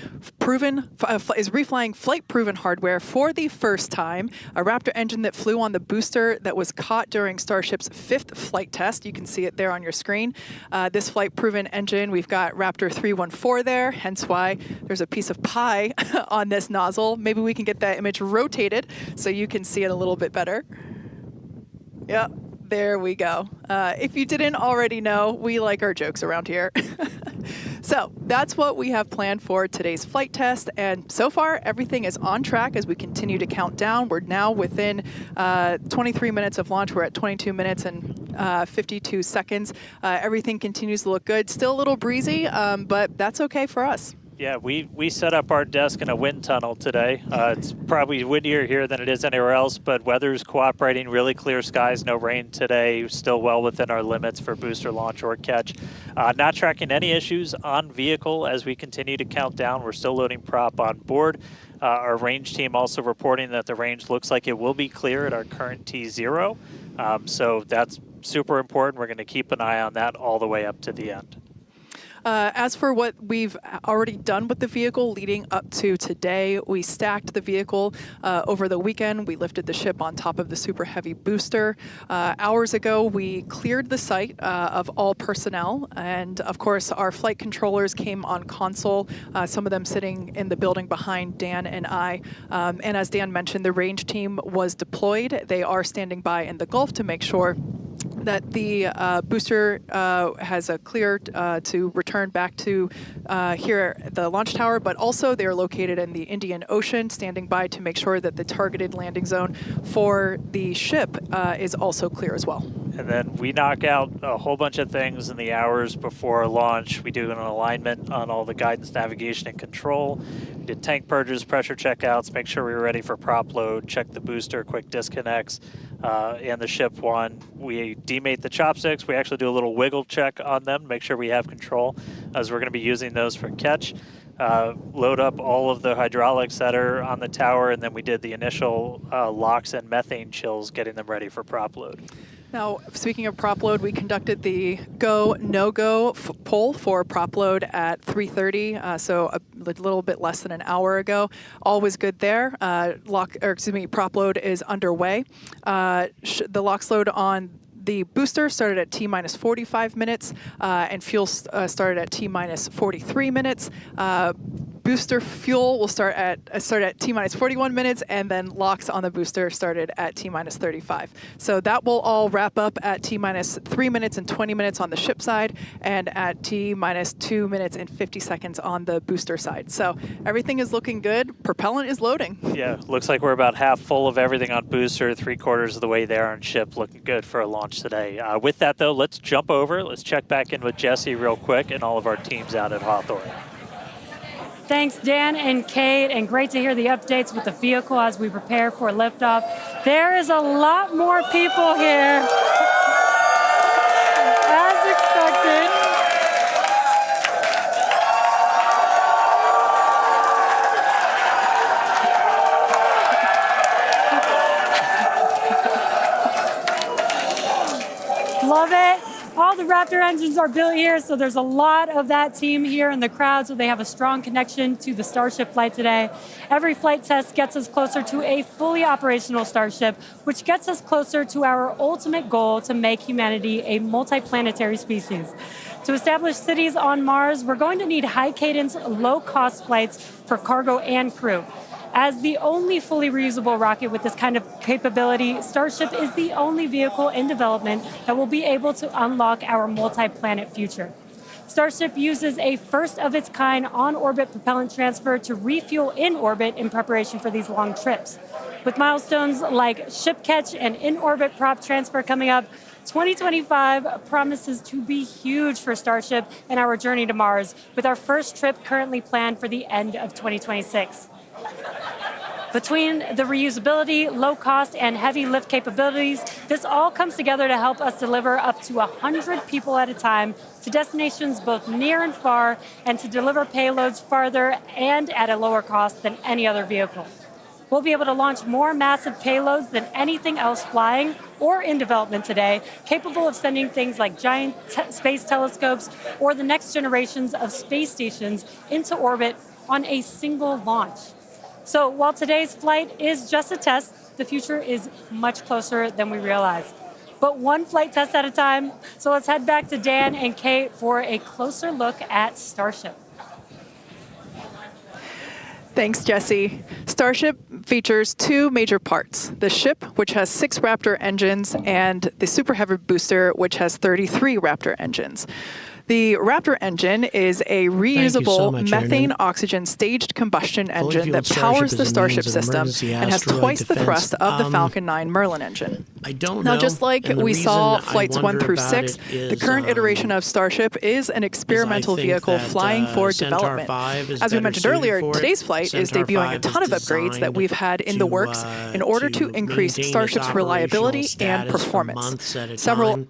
flight-proven hardware for the first time. A Raptor engine that flew on the booster that was caught during Starship's 5th flight test. You can see it there on your screen. This flight-proven engine, we've got Raptor 314 there, hence why there's a piece of pie on this nozzle. Maybe we can get that image rotated so you can see it a little bit better. Yep, there we go. If you didn't already know, we like our jokes around here. So that's what we have planned for today's flight test, and so far everything is on track as we continue to count down. We're now within 23 minutes of launch. We're at 22 minutes and 52 seconds. Everything continues to look good. Still a little breezy, but that's okay for us. Yeah, we set up our desk in a wind tunnel today. It's probably windier here than it is anywhere else, but weather's cooperating, really clear skies, no rain today, still well within our limits for booster launch or catch. Not tracking any issues on vehicle as we continue to count down. We're still loading prop on board. Our range team also reporting that the range looks like it will be clear at our current T0. So that's super important. We're going to keep an eye on that all the way up to the end. As for what we've already done with the vehicle leading up to today, we stacked the vehicle over the weekend. We lifted the ship on top of the super heavy booster. Hours ago, we cleared the site of all personnel. And of course, our flight controllers came on console, some of them sitting in the building behind Dan and I. And as Dan mentioned, the range team was deployed. They are standing by in the Gulf to make sure that the booster has a clear to return back to here at the launch tower, but also they're located in the Indian Ocean, standing by to make sure that the targeted landing zone for the ship is also clear as well. And then we knock out a whole bunch of things in the hours before launch. We do an alignment on all the guidance, navigation, and control. We did tank purges, pressure checkouts, make sure we were ready for prop load, check the booster, quick disconnects, and the ship one. We demate the chopsticks. We actually do a little wiggle check on them, make sure we have control, as we're going to be using those for catch. Load up all of the hydraulics that are on the tower, and then we did the initial locks and methane chills, getting them ready for prop load. Now, speaking of prop load, we conducted the go, no-go poll for prop load at 3:30, so a little bit less than an hour ago. All was good there. Prop load is underway. The LOX load on the booster started at T-minus 45 minutes, and fuel started at T-minus 43 minutes. Booster fuel will start at T-minus 41 minutes, and then LOX on the booster started at T-minus 35. So that will all wrap up at T-minus 3 minutes and 20 minutes on the ship side, and at T-minus 2 minutes and 50 seconds on the booster side. So everything is looking good. Propellant is loading. Yeah, looks like we're about half full of everything on booster, 3/4 of the way there on ship, looking good for a launch today. With that, though, let's jump over. Let's check back in with Jesse real quick and all of our teams out at Hawthorne. Thanks, Dan and Kate, and great to hear the updates with the vehicle as we prepare for liftoff. There is a lot more people here, as expected. Love it. All the Raptor engines are built here, so there's a lot of that team here in the crowd, so they have a strong connection to the Starship flight today. Every flight test gets us closer to a fully operational Starship, which gets us closer to our ultimate goal to make humanity a multi-planetary species. To establish cities on Mars, we're going to need high-cadence, low-cost flights for cargo and crew. As the only fully reusable rocket with this kind of capability, Starship is the only vehicle in development that will be able to unlock our multi-planet future. Starship uses a first-of-its-kind on-orbit propellant transfer to refuel in orbit in preparation for these long trips. With milestones like ship catch and in-orbit prop transfer coming up, 2025 promises to be huge for Starship and our journey to Mars, with our first trip currently planned for the end of 2026. Between the reusability, low cost, and heavy lift capabilities, this all comes together to help us deliver up to 100 people at a time to destinations both near and far, and to deliver payloads farther and at a lower cost than any other vehicle. We'll be able to launch more massive payloads than anything else flying or in development today, capable of sending things like giant space telescopes or the next generations of space stations into orbit on a single launch. So while today's flight is just a test, the future is much closer than we realize. But one flight test at a time, so let's head back to Dan and Kate for a closer look at Starship. Thanks, Jesse. Starship features two major parts: the ship, which has 6 Raptor engines, and the Super Heavy booster, which has 33 Raptor engines. The Raptor engine is a reusable so much, methane Aaron. oxygen staged combustion Fully engine fueled that Starship powers is the a Starship means of system emergency and has asteroid twice the defense. thrust of the Falcon 9 Merlin engine. I don't Now, know. just like and the we saw reason I flights 1 wonder through about 6, it the current is, iteration of Starship is an experimental think vehicle that, flying for Centaur development. 5 is As we better mentioned suited earlier, for it. today's flight is Centaur debuting a 5 ton is of upgrades that designed we've had in the works in order to increase maintain its Starship's operational reliability and status for performance. months at a Several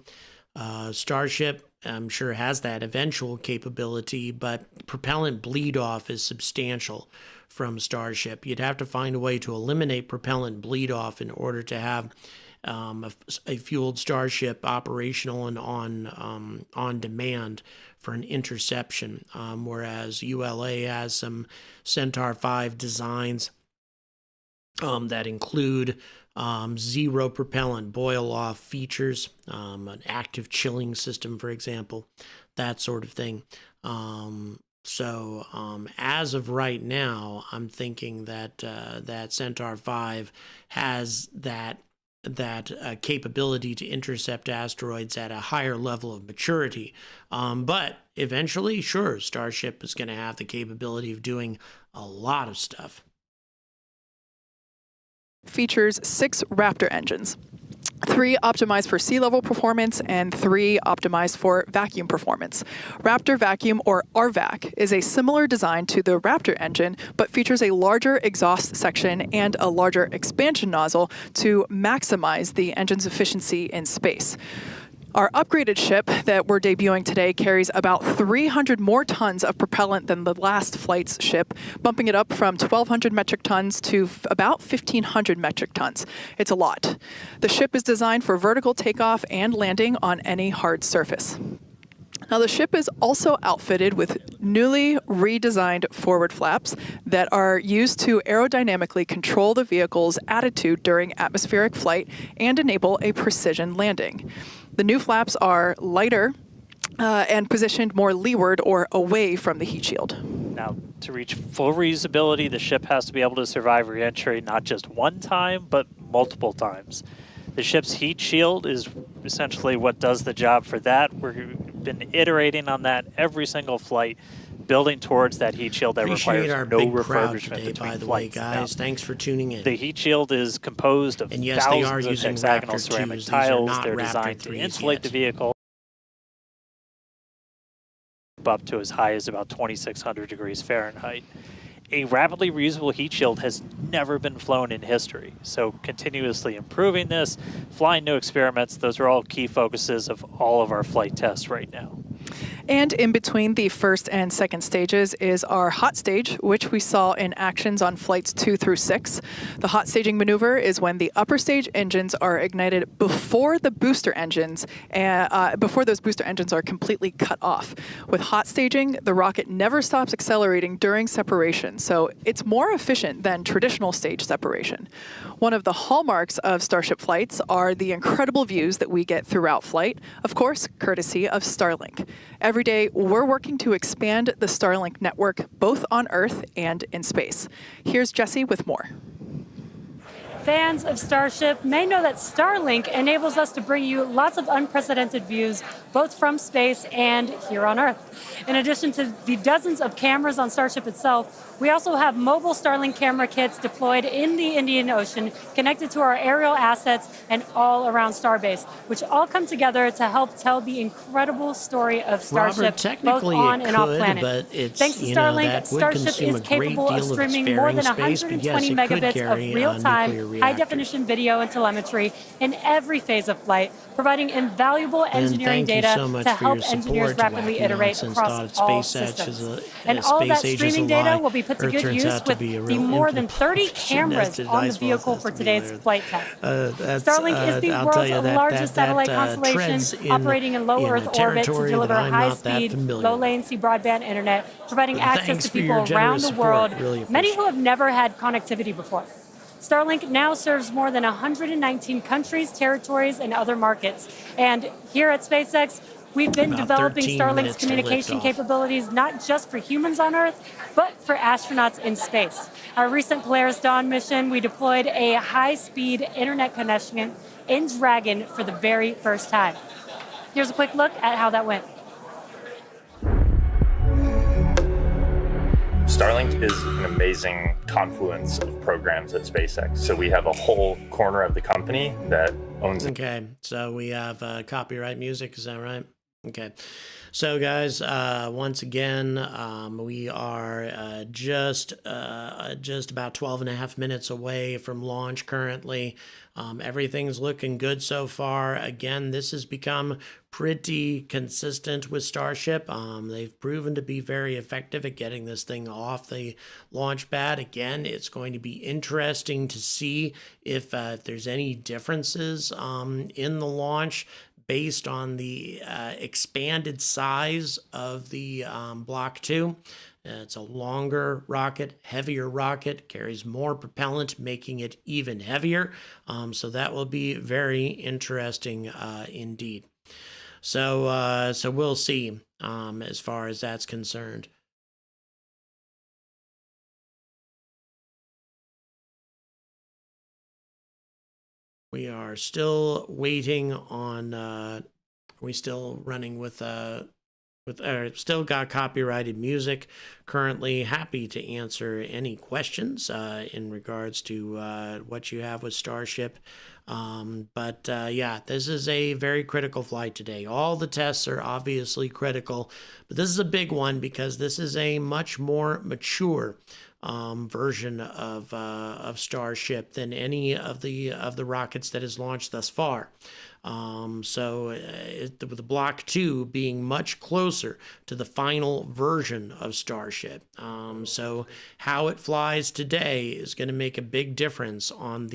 time. Starship, I'm sure, has that eventual capability, but propellant bleed off is substantial from Starship. You'd have to find a way to eliminate propellant bleed off in order to have a fueled Starship operational and on demand for an interception, whereas ULA has some Centaur 5 designs that include zero propellant boil-off features, an active chilling system, for example, that sort of thing. So as of right now, I'm thinking that that Centaur 5 has that capability to intercept asteroids at a higher level of maturity. But eventually, sure, Starship is going to have the capability of doing a lot of stuff. Features 6 Raptor engines. 3 optimized for sea level performance and 3 optimized for vacuum performance. Raptor Vacuum, or RVAC, is a similar design to the Raptor engine, but features a larger exhaust section and a larger expansion nozzle to maximize the engine's efficiency in space. Our upgraded ship that we're debuting today carries about 300 more tons of propellant than the last flight's ship, bumping it up from 1,200 metric tons to about 1,500 metric tons. It's a lot. The ship is designed for vertical takeoff and landing on any hard surface. Now, the ship is also outfitted with newly redesigned forward flaps that are used to aerodynamically control the vehicle's attitude during atmospheric flight and enable a precision landing. The new flaps are lighter and positioned more leeward or away from the heat shield. Now, to reach full reusability, the ship has to be able to survive re-entry not just one time, but multiple times. The ship's heat shield is essentially what does the job for that. We've been iterating on that every single flight, building towards that heat shield that Appreciate requires our no big crowd refurbishment today, between by the flights. way, guys. Now, Thanks for tuning in. the heat shield is composed of And yes, they are thousands of using hexagonal Raptor ceramic 2s. These are tiles. not They're Raptor designed to 3s insulate yet. the vehicle up to as high as about 2,600 degrees Fahrenheit. A rapidly reusable heat shield has never been flown in history, so continuously improving this, flying new experiments, those are all key focuses of all of our flight tests right now. And in between the first and second stages is our hot stage, which we saw in actions on flights 2 through 6. The hot staging maneuver is when the upper stage engines are ignited before the booster engines, before those booster engines are completely cut off. With hot staging, the rocket never stops accelerating during separation, so it's more efficient than traditional stage separation. One of the hallmarks of Starship flights are the incredible views that we get throughout flight, of course, courtesy of Starlink. Every day, we're working to expand the Starlink network both on Earth and in space. Here's Jesse with more. Fans of Starship may know that Starlink enables us to bring you lots of unprecedented views, both from space and here on Earth. In addition to the dozens of cameras on Starship itself, we also have mobile Starlink camera kits deployed in the Indian Ocean, connected to our aerial assets and all around Starbase, which all come together to help tell the incredible story of Starship, both on and off planet. But it's, Thanks to Starlink, Starship is capable of streaming more than 120 megabits of real-time, high-definition video and telemetry in every phase of flight, providing invaluable engineering data to help engineers rapidly iterate across all systems. And all that streaming data will be put to good use with the more than 30 cameras on the vehicle for today's flight test. Starlink is the world's largest satellite constellation, operating in low Earth orbit to deliver high-speed, low-latency broadband internet, providing access to people around the world, many who have never had connectivity before. Starlink now serves more than 119 countries, territories, and other markets. And here at SpaceX, we've been developing Starlink's communication capabilities not just for humans on Earth, but for astronauts in space. Our recent Polaris Dawn mission, we deployed a high-speed internet connection in Dragon for the very first time. Here's a quick look at how that went. Starlink is an amazing confluence of programs at SpaceX. So we have a whole corner of the company that owns it. Okay, so we have copyright music, is that right? Okay. So guys, once again, we are just about 12 and a half minutes away from launch currently. Everything's looking good so far. Again, this has become pretty consistent with Starship. They've proven to be very effective at getting this thing off the launch pad. Again, it's going to be interesting to see if there's any differences in the launch based on the expanded size of the Block 2. It's a longer rocket, heavier rocket, carries more propellant, making it even heavier. So that will be very interesting indeed. So we'll see as far as that's concerned. We are still waiting on. We still running with still got copyrighted music. Currently, happy to answer any questions in regards to what you have with Starship. But yeah, this is a very critical flight today. All the tests are obviously critical, but this is a big one because this is a much more mature version of Starship than any of the rockets that has launched thus far. So with the Block 2 being much closer to the final version of Starship. So how it flies today is going to make a big difference on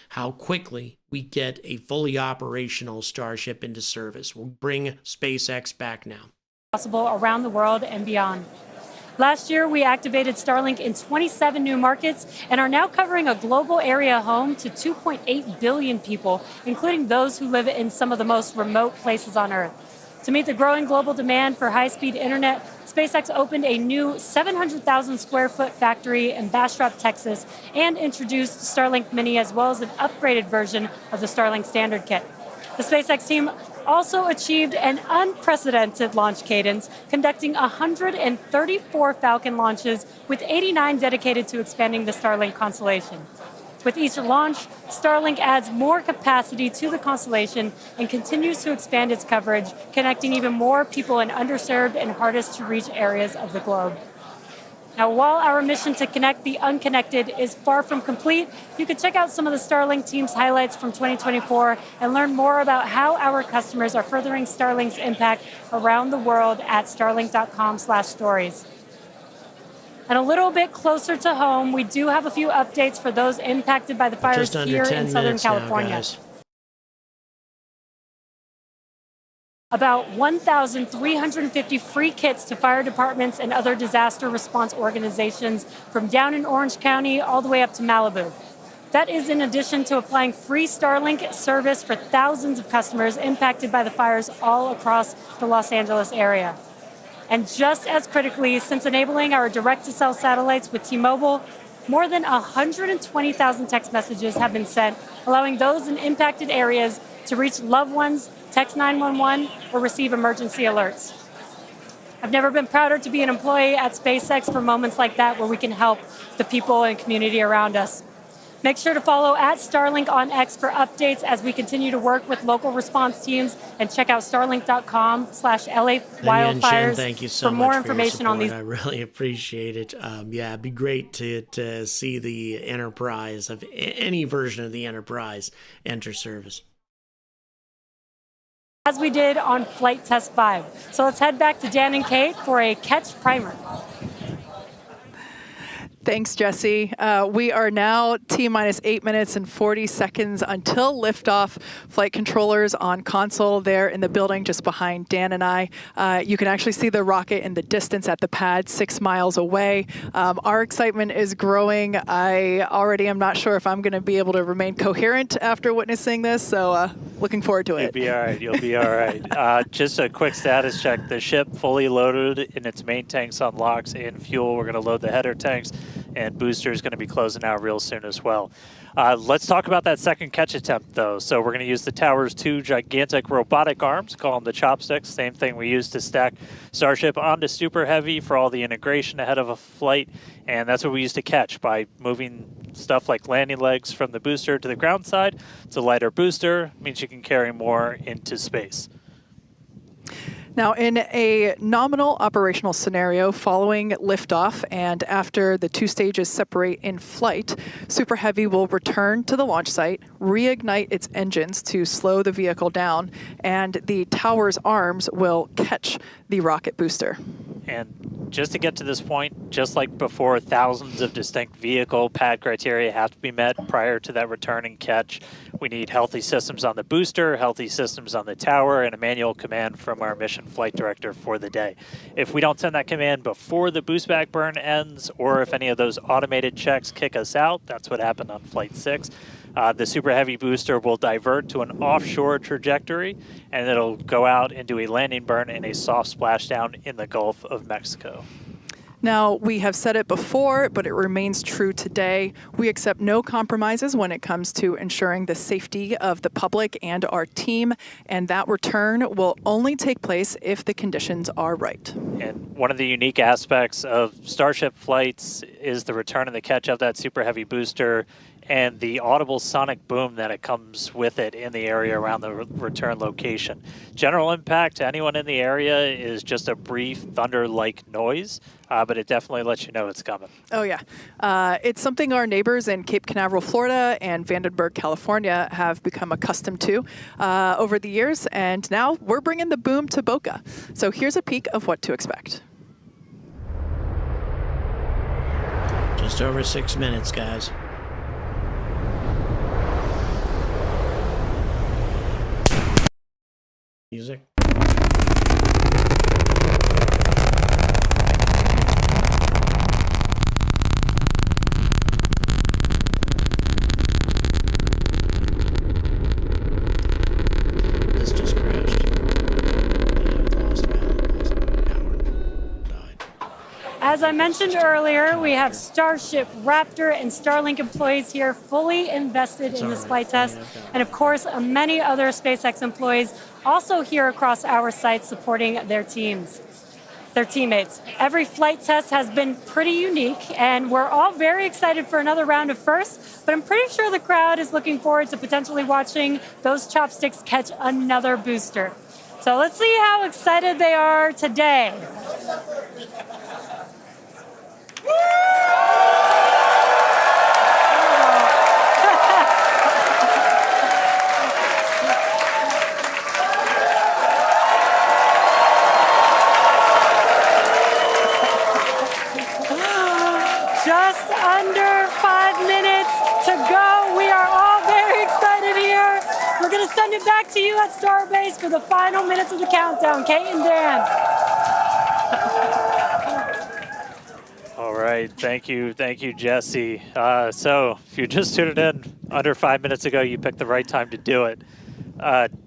how quickly we get a fully operational Starship into service. We'll bring SpaceX back now. Possible around the world and beyond. Last year, we activated Starlink in 27 new markets and are now covering a global area home to 2.8 billion people, including those who live in some of the most remote places on Earth. To meet the growing global demand for high-speed internet, SpaceX opened a new 700,000 square foot factory in Bastrop, Texas, and introduced Starlink Mini as well as an upgraded version of the Starlink Standard Kit. The SpaceX team also achieved an unprecedented launch cadence, conducting 134 Falcon launches, with 89 dedicated to expanding the Starlink constellation. With each launch, Starlink adds more capacity to the constellation and continues to expand its coverage, connecting even more people in underserved and hardest to reach areas of the globe. Now, while our mission to connect the unconnected is far from complete, you can check out some of the Starlink team's highlights from 2024 and learn more about how our customers are furthering Starlink's impact around the world at starlink.com/stories. And a little bit closer to home, we do have a few updates for those impacted by the fires here in Southern California. About 1,350 free kits to fire departments and other disaster response organizations from down in Orange County all the way up to Malibu. That is in addition to applying free Starlink service for thousands of customers impacted by the fires all across the Los Angeles area. And just as critically, since enabling our direct-to-cell satellites with T-Mobile, more than 120,000 text messages have been sent, allowing those in impacted areas to reach loved ones, text 911, or receive emergency alerts. I've never been prouder to be an employee at SpaceX for moments like that where we can help the people and community around us. Make sure to follow at Starlink on X for updates as we continue to work with local response teams, and check out starlink.com/LA wildfires thank you so for more much information for on these. I really appreciate it. Yeah, it'd be great to see the Enterprise, of any version of the Enterprise, enter service. As we did on Flight Test 5. So let's head back to Dan and Kate for a catch primer. Thanks, Jesse. We are now T-minus 8 minutes and 40 seconds until liftoff. Flight controllers on console there in the building just behind Dan and I. You can actually see the rocket in the distance at the pad 6 miles away. Our excitement is growing. I already am not sure if I'm going to be able to remain coherent after witnessing this, so looking forward to it. You'll be all right. You'll be all right. Just a quick status check. The ship fully loaded in its main tanks on LOX and fuel. We're going to load the header tanks and booster is going to be closing out real soon as well. Let's talk about that second catch attempt, though. So we're going to use the tower's 2 gigantic robotic arms, call them the chopsticks, same thing we used to stack Starship onto Super Heavy for all the integration ahead of a flight, and that's what we used to catch by moving stuff like landing legs from the booster to the ground side. It's a lighter booster, means you can carry more into space. Now, in a nominal operational scenario following liftoff and after the 2 stages separate in flight, Super Heavy will return to the launch site, reignite its engines to slow the vehicle down, and the tower's arms will catch the rocket booster. And just to get to this point, just like before, thousands of distinct vehicle pad criteria have to be met prior to that return and catch. We need healthy systems on the booster, healthy systems on the tower, and a manual command from our mission flight director for the day. If we don't send that command before the boost back burn ends, or if any of those automated checks kick us out, that's what happened on Flight 6, the Super Heavy booster will divert to an offshore trajectory, and it'll go out and do a landing burn and a soft splashdown in the Gulf of Mexico. Now, we have said it before, but it remains true today. We accept no compromises when it comes to ensuring the safety of the public and our team, and that return will only take place if the conditions are right. And one of the unique aspects of Starship flights is the return and the catch of that Super Heavy booster and the audible sonic boom that it comes with it in the area around the return location. General impact to anyone in the area is just a brief thunder-like noise, but it definitely lets you know it's coming. Oh, yeah. It's something our neighbors in Cape Canaveral, Florida and Vandenberg, California have become accustomed to over the years, and now we're bringing the boom to Boca. So here's a peek of what to expect. Just over 6 minutes, guys. Music. This just crashed. Lost power. Died. As I mentioned earlier, we have Starship, Raptor, and Starlink employees here fully invested in this flight test. And of course, many other SpaceX employees also here across our site supporting their teams, their teammates. Every flight test has been pretty unique, and we're all very excited for another round of firsts, but I'm pretty sure the crowd is looking forward to potentially watching those chopsticks catch another booster. So let's see how excited they are today. Just under 5 minutes to go. We are all very excited here. We're going to send it back to you at Starbase for the final minutes of the countdown. Kate and Dan. All right, thank you, Jesse. So if you just tuned in under 5 minutes ago, you picked the right time to do it.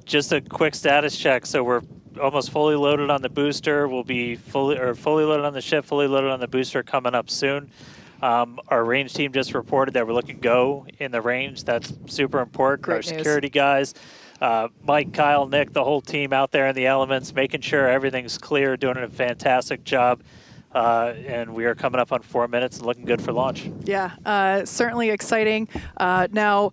Just a quick status check. So we're almost fully loaded on the booster. We'll be fully loaded on the ship, fully loaded on the booster coming up soon. Our range team just reported that we're looking go in the range. That's super important. Great Our news. security guys, Mike, Kyle, Nick, the whole team out there in the elements, making sure everything's clear, doing a fantastic job. And we are coming up on 4 minutes and looking good for launch. Yeah, certainly exciting. Now,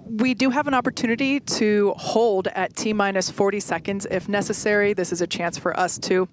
we do have an opportunity to hold at T-minus 40 seconds if necessary. This is a chance for us to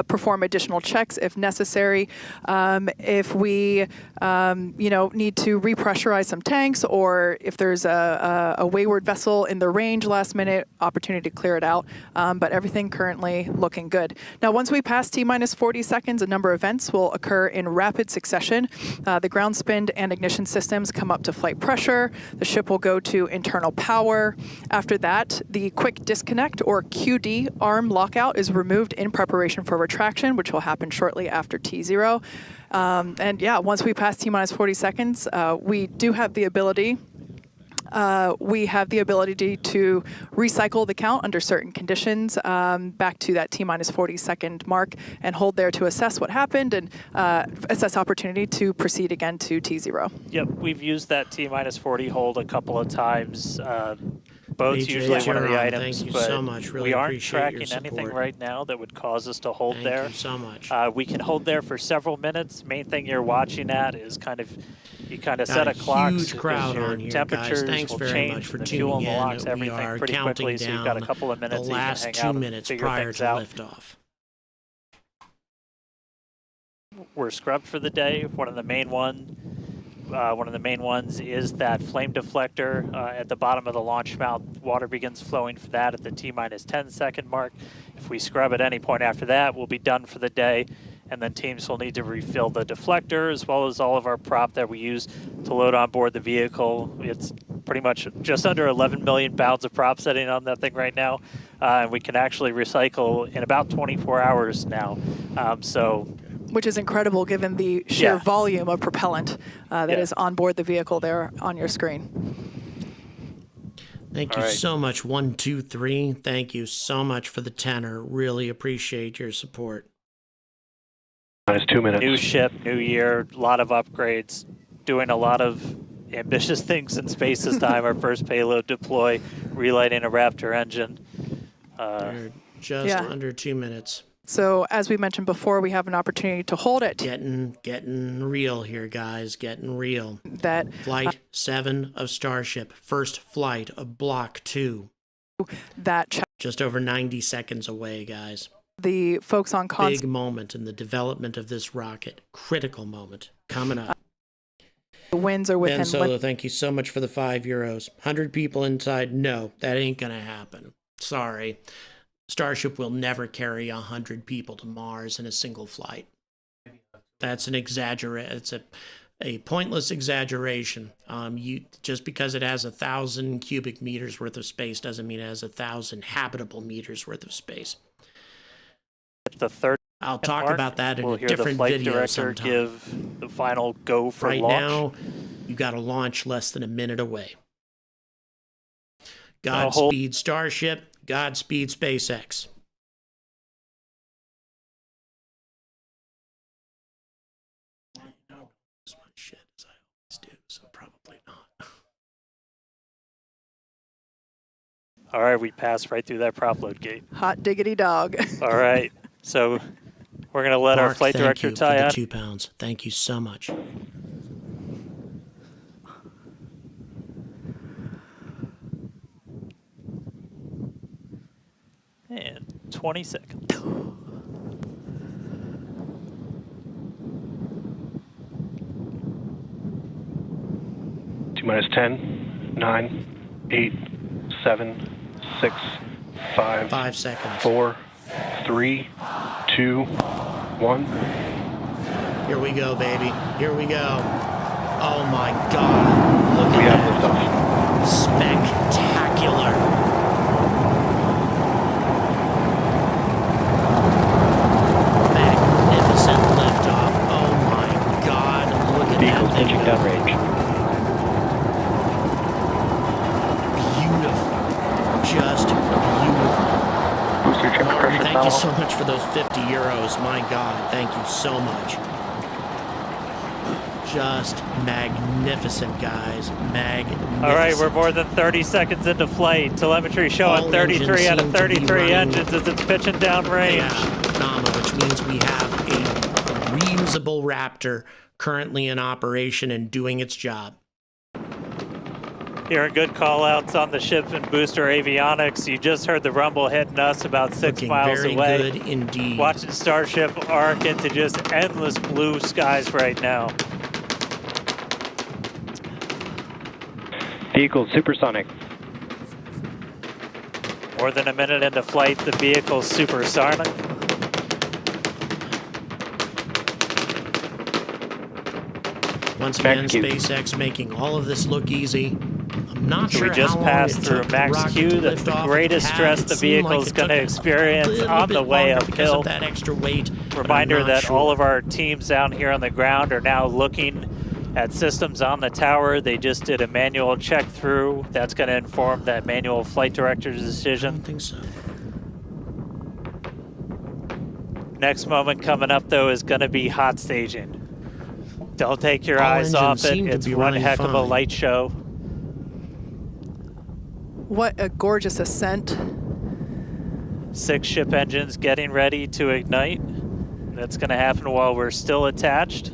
perform additional checks if necessary. If we, need to repressurize some tanks, or if there's a wayward vessel in the range last minute, opportunity to clear it out. But everything currently looking good. Now, once we pass T-minus 40 seconds, a number of events will occur in rapid succession. The ground spin and ignition systems come up to flight pressure. The ship will go to internal power. After that, the quick disconnect, or QD, arm lockout is removed in preparation for retraction, which will happen shortly after T0. And yeah, once we pass T-minus 40 seconds, we do have the ability we have the ability to recycle the count under certain conditions back to that T-minus 40-second mark and hold there to assess what happened and assess opportunity to proceed again to T0. Yep, we've used that T-minus 40 hold a couple of times. Boat's usually one of the items, thank you but so much. Really we aren't appreciate tracking your anything support. right now that would cause us to hold there. Thank you so much. We can hold there for several minutes. Main thing you're watching at is you kind of set a clock. Huge crowd your on here, temperatures guys. Thanks will very change, much for the fuel tuning and the in. locks, We everything are pretty counting quickly, so you've got a couple of minutes the that you can last hang 2 out and minutes figure prior things to out. liftoff. We're scrubbed for the day. One of the main ones is that flame deflector at the bottom of the launch mount. Water begins flowing for that at the T-minus 10-second mark. If we scrub at any point after that, we'll be done for the day. And then teams will need to refill the deflector as well as all of our prop that we use to load on board the vehicle. It's pretty much just under 11 million pounds of prop sitting on that thing right now. And we can actually recycle in about 24 hours now. Which is incredible given the sheer volume of propellant that is on board the vehicle there on your screen. Thank you so much, 123. Thank you so much for the tenor. Really appreciate your support. Minus 2 minutes. New ship, new year, a lot of upgrades, doing a lot of ambitious things in space this time. Our first payload deploy, relighting a Raptor engine. We're just under 2 minutes. So as we mentioned before, we have an opportunity to hold it. Getting real here, guys. Getting real. That Flight 7 of Starship, first flight of Block 2. Just over 90 seconds away, guys. The folks on big moment in the development of this rocket. Critical moment coming up. The winds are within. Ben Solo, thank you so much for the €5. 100 people inside. No, that ain't gonna happen. Sorry. Starship will never carry 100 people to Mars in a single flight. That's an It's a pointless exaggeration. Just because it has 1,000 cubic meters worth of space doesn't mean it has 1,000 habitable meters worth of space. The third. I'll talk about that in a different the flight video director sometime. give the final go for right launch. now, you got to launch less than a minute away. Godspeed Starship. Godspeed SpaceX. I know as much shit as I always do, so probably not. All right, we passed right through that prop load gate. Hot diggity dog. All right, so we're going to let our flight director tie for on. the 2 pounds. Thank you so much. And 20 seconds. T-minus 10, 9, 8, 7, 6, 5, 5 seconds. 4, 3, 2, 1. Here we go, baby. Here we go. Oh my God. Look We at have that. liftoff. Spectacular. Magnificent liftoff. Oh my God. Look at Vehicle's that thing. pitching downrange. Beautiful. Just beautiful. Booster check Martin, pressure thank you so panel. much for those €50. My God, thank you so much. Just magnificent, guys. Magnificent. All right, we're more than 30 seconds into flight. Telemetry showing All 33 out of engines seem to be 33 running. engines as it's pitching down range. Yeah, Nama, which means we have a reusable Raptor currently in operation and doing its job. Hearing good call-outs on the ship and booster avionics. You just heard the rumble hitting us about 6 Looking miles very away. good indeed. Watching Starship arc into just endless blue skies right now. Vehicle supersonic. More than a minute into flight, the vehicle's supersonic. Once again, Max Q. SpaceX making all of this look easy. I'm not So sure we just how long passed it through took Max the rocket Q. to That's lift the off greatest the pad. stress It the seemed like vehicle's it going to took a experience little on the bit way longer because uphill. of that extra weight. but I'm Reminder not that sure. all of our teams down here on the ground are now looking At systems on the tower, they just did a manual check through. That's going to inform that manual flight director's I decision. don't think so. Next moment coming up, though, is going to be hot staging. Don't take your All eyes off engines it. seem to It's be one running heck of a fine. light show. What a gorgeous ascent. 6 ship engines getting ready to ignite. That's going to happen while we're still attached.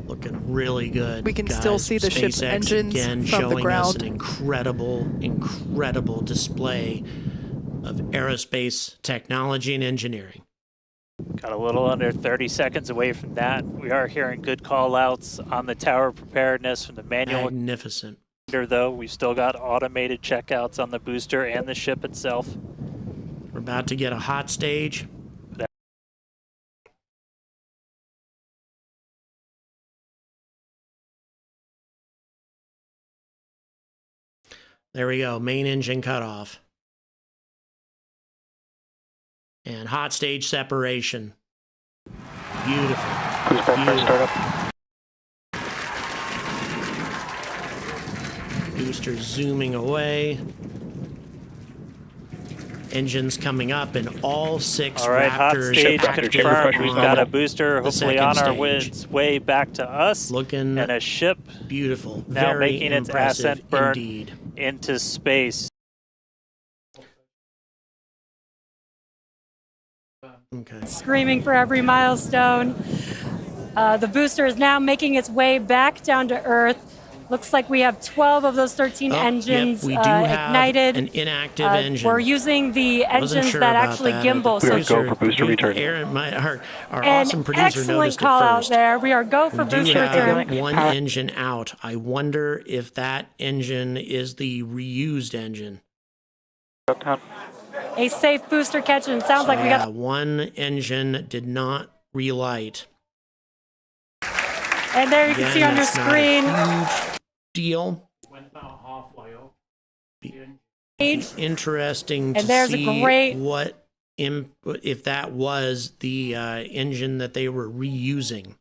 Looking really good. We can guys. still see the ship's SpaceX engines again from the showing us ground. an incredible display of aerospace technology and engineering. Got a little under 30 seconds away from that. We are hearing good call-outs on the tower preparedness from the manual. Magnificent. Though we've still got automated checkouts on the booster and the ship itself. We're about to get a hot stage. There we go, main engine cut off. And hot stage separation. Beautiful. Who's back for startup? Booster zooming away. Engines coming up, and all 6 All right, hot Raptors stage are confirmed. We've got a booster the hopefully second on our stage. way back to us. Looking and a ship beautiful. now Very making its impressive ascent burn indeed. into space. Okay. Screaming for every milestone. The booster is now making its way back down to Earth. Looks like we have 12 of those 13 engines yep, we do have ignited. an inactive engine. We're using the engines sure that about actually that. gimbal. We are So go for booster return. Aaron, our an awesome producer excellent noticed call it out first. there. We are go for We do booster have return. one engine out. I wonder if that engine is the reused engine. A safe booster catch, and it sounds like we got. One engine did not relight. And there you can see on your that's not a screen. huge deal. Went about halfway up. Interesting to And there's a see great- what if that was the engine that they were reusing.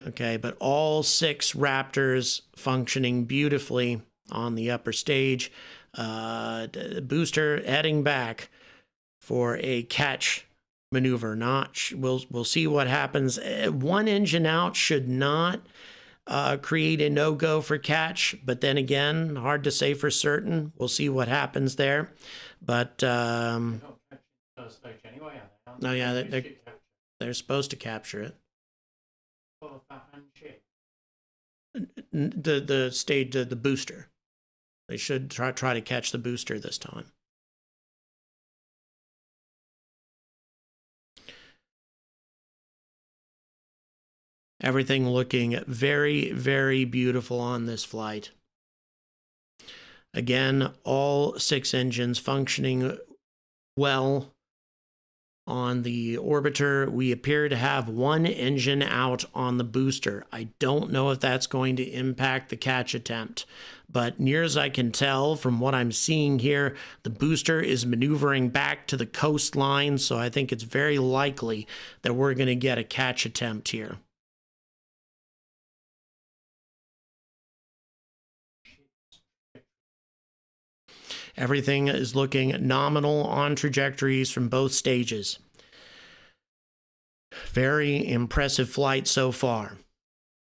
Okay, but all 6 Raptors functioning beautifully on the upper stage. Booster heading back for a catch maneuver. We'll see what happens. One engine out should not create a no-go for catch, but then again, hard to say for certain. We'll see what happens there. But no, yeah, they're supposed to capture it. The booster. They should try to catch the booster this time. Everything looking very, very beautiful on this flight. Again, all 6 engines functioning well on the orbiter. We appear to have 1 engine out on the booster. I don't know if that's going to impact the catch attempt, but near as I can tell from what I'm seeing here, the booster is maneuvering back to the coastline, so I think it's very likely that we're going to get a catch attempt here. Everything is looking nominal on trajectories from both stages. Very impressive flight so far.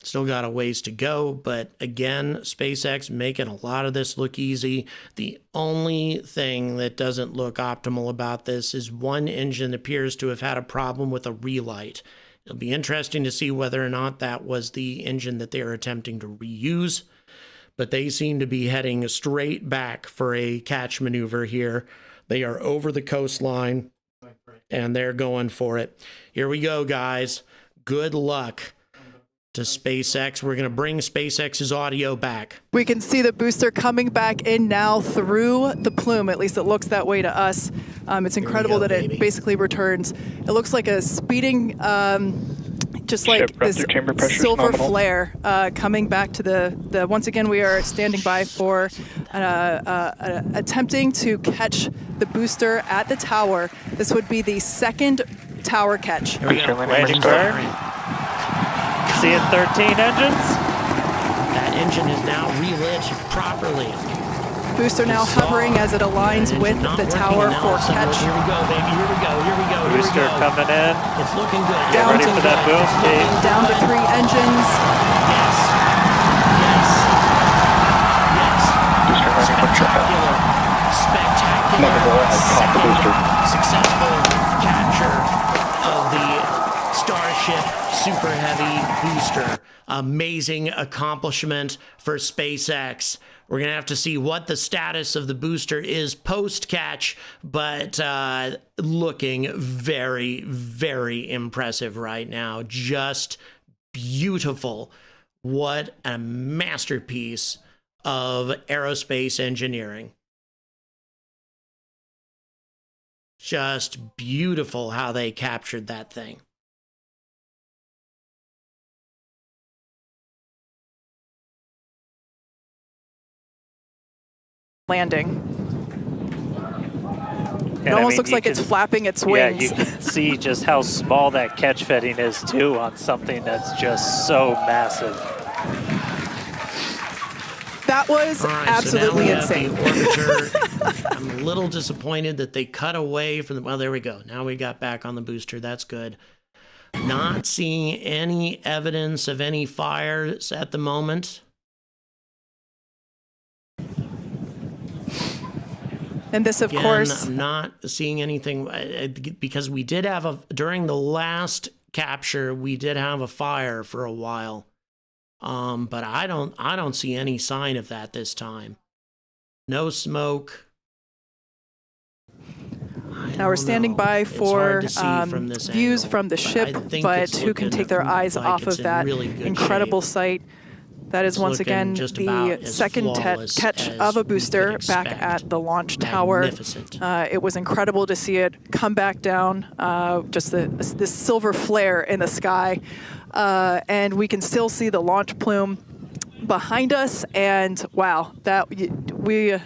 Still got a ways to go, but again, SpaceX making a lot of this look easy. The only thing that doesn't look optimal about this is 1 engine appears to have had a problem with a relight. It'll be interesting to see whether or not that was the engine that they are attempting to reuse. But they seem to be heading straight back for a catch maneuver here. They are over the coastline, and they're going for it. Here we go, guys. Good luck to SpaceX. We're going to bring SpaceX's audio back. We can see the booster coming back in now through the plume. At least it looks that way to us. It's incredible that it basically returns. It looks like a speeding, just like this silver flare coming back to the. Once again, we are standing by for attempting to catch the booster at the tower. This would be the second power catch. Here we go. Landing burn. Seeing 13 engines. That engine is now relit properly. Booster now hovering as it aligns with the tower for catch. Here we go, baby. Here we go. Here we go. Booster coming in. It's looking good. Get ready for that boom, Steve. Down to 3 engines. Yes. Yes. Yes. Spectacular. Successful capture of the Starship Super Heavy booster. Amazing accomplishment for SpaceX. We're going to have to see what the status of the booster is post-catch, but looking very, very impressive right now. Just beautiful. What a masterpiece of aerospace engineering. Just beautiful how they captured that thing. Landing. It almost looks like it's flapping its wings. Yeah, you can see just how small that catch fitting is too on something that's just so massive. That was absolutely insane. The orbiter. I'm a little disappointed that they cut away from the. Well, there we go. Now we got back on the booster. That's good. Not seeing any evidence of any fires at the moment. And this, of course, I'm not seeing anything because we did have during the last capture, we did have a fire for a while. But I don't see any sign of that this time. No smoke. Now we're standing by for views from the ship, but who can take their eyes off of that incredible sight? That is once again the second catch of a booster back at the launch tower. It was incredible to see it come back down, just this silver flare in the sky. And we can still see the launch plume behind us, and wow, that we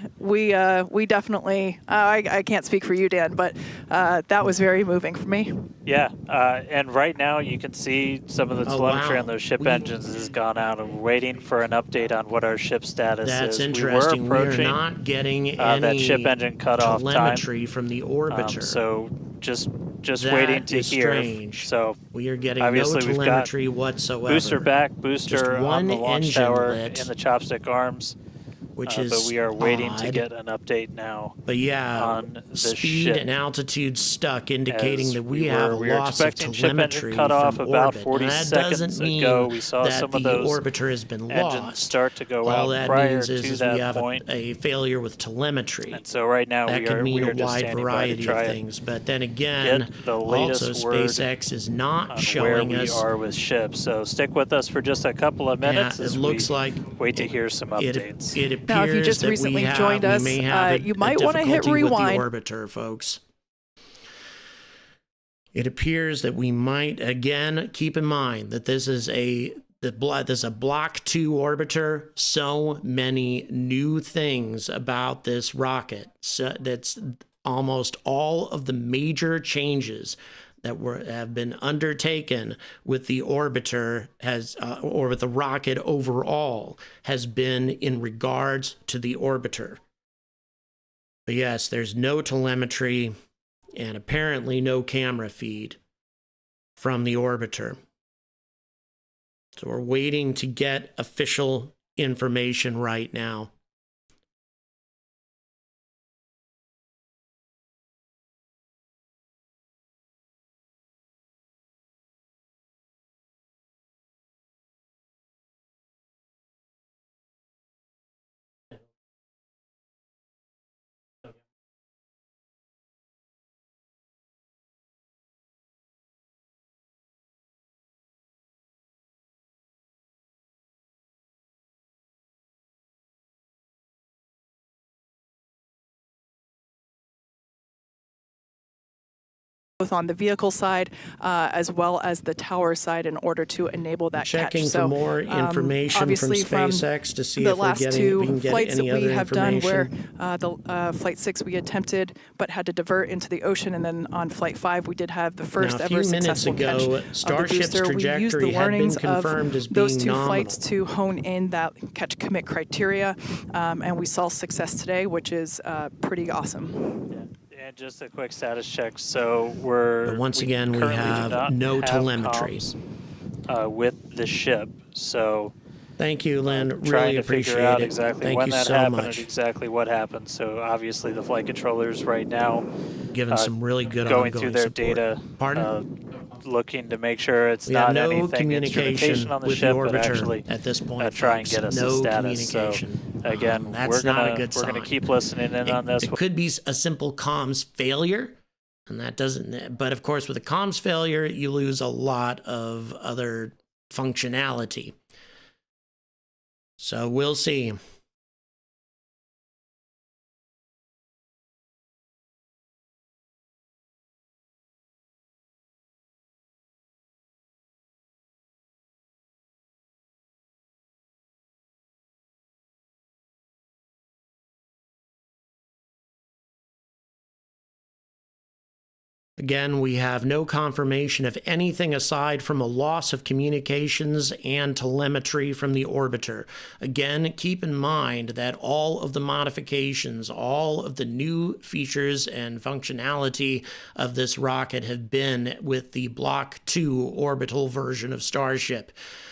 definitely I can't speak for you, Dan, but that was very moving for me. Yeah, and right now you can see some of the telemetry on those ship engines has gone out, and we're waiting for an update on what our ship status is. That's interesting. We were approaching We're not getting any that ship engine cutoff telemetry time from the orbiter. So just waiting to hear. Strange. So we are getting obviously no telemetry whatsoever. Booster back, booster on the launch tower in the chopstick arms, which is but we are waiting odd. to get an update now. But yeah, on the speed ship. and altitude stuck, indicating that we have a we were loss of expecting ship telemetry engine cut off from about orbit. 40 and that seconds doesn't mean ago. We saw that some the of those orbiter has been engines lost. start to go All out that prior means to is that we have point. a failure with telemetry. And so right now that we could are mean we are a just wide standing by to variety try of and things. But then again, get the latest also SpaceX is not on showing where we us are with ships. So stick with us for just a couple of minutes. Yeah, as it looks we like wait to hear some updates. It appears now, if you just that recently we joined us, may have you might want to hit difficulty rewind. with the orbiter, folks. It appears that we might again keep in mind that this is a Block 2 orbiter. So many new things about this rocket. So that's almost all of the major changes that have been undertaken with the orbiter or with the rocket overall has been in regards to the orbiter. But yes, there's no telemetry and apparently no camera feed from the orbiter. So we're waiting to get official information right now. both on the vehicle side as well as the tower side in order to enable that Checking catch. for more information from SpaceX to see the if we're last getting, two we can get flights any that we other have done where information. the Flight 6 we attempted but had to divert into the ocean, and then on Flight 5 we did have the first ever successful catch of the Starship's booster. We used the trajectory had been learnings confirmed as of those being two nominal. flights to hone in that catch commit criteria, and we saw success today, which is pretty awesome. And just a quick status check. So we're once again, we currently do have not no have telemetry comms, with the ship. So thank you, Lynn. trying Really to appreciate figure out it. exactly Thank when you that so happened much. and exactly what happened. So obviously the flight controllers right now Giving some really good going ongoing through their support. data, Pardon? looking to make sure it's We not have no anything instrumentation communication on the with ship, the but orbiter actually at this point. try and folks. get us no a status. So communication. again, That's we're not gonna a good we're gonna sign. keep listening in on this. It could be a simple comms failure, and that doesn't. But of course, with a comms failure, you lose a lot of other functionality. So we'll see. Again, we have no confirmation of anything aside from a loss of communications and telemetry from the orbiter. Again, keep in mind that all of the modifications, all of the new features and functionality of this rocket have been with the Block 2 orbital version of Starship.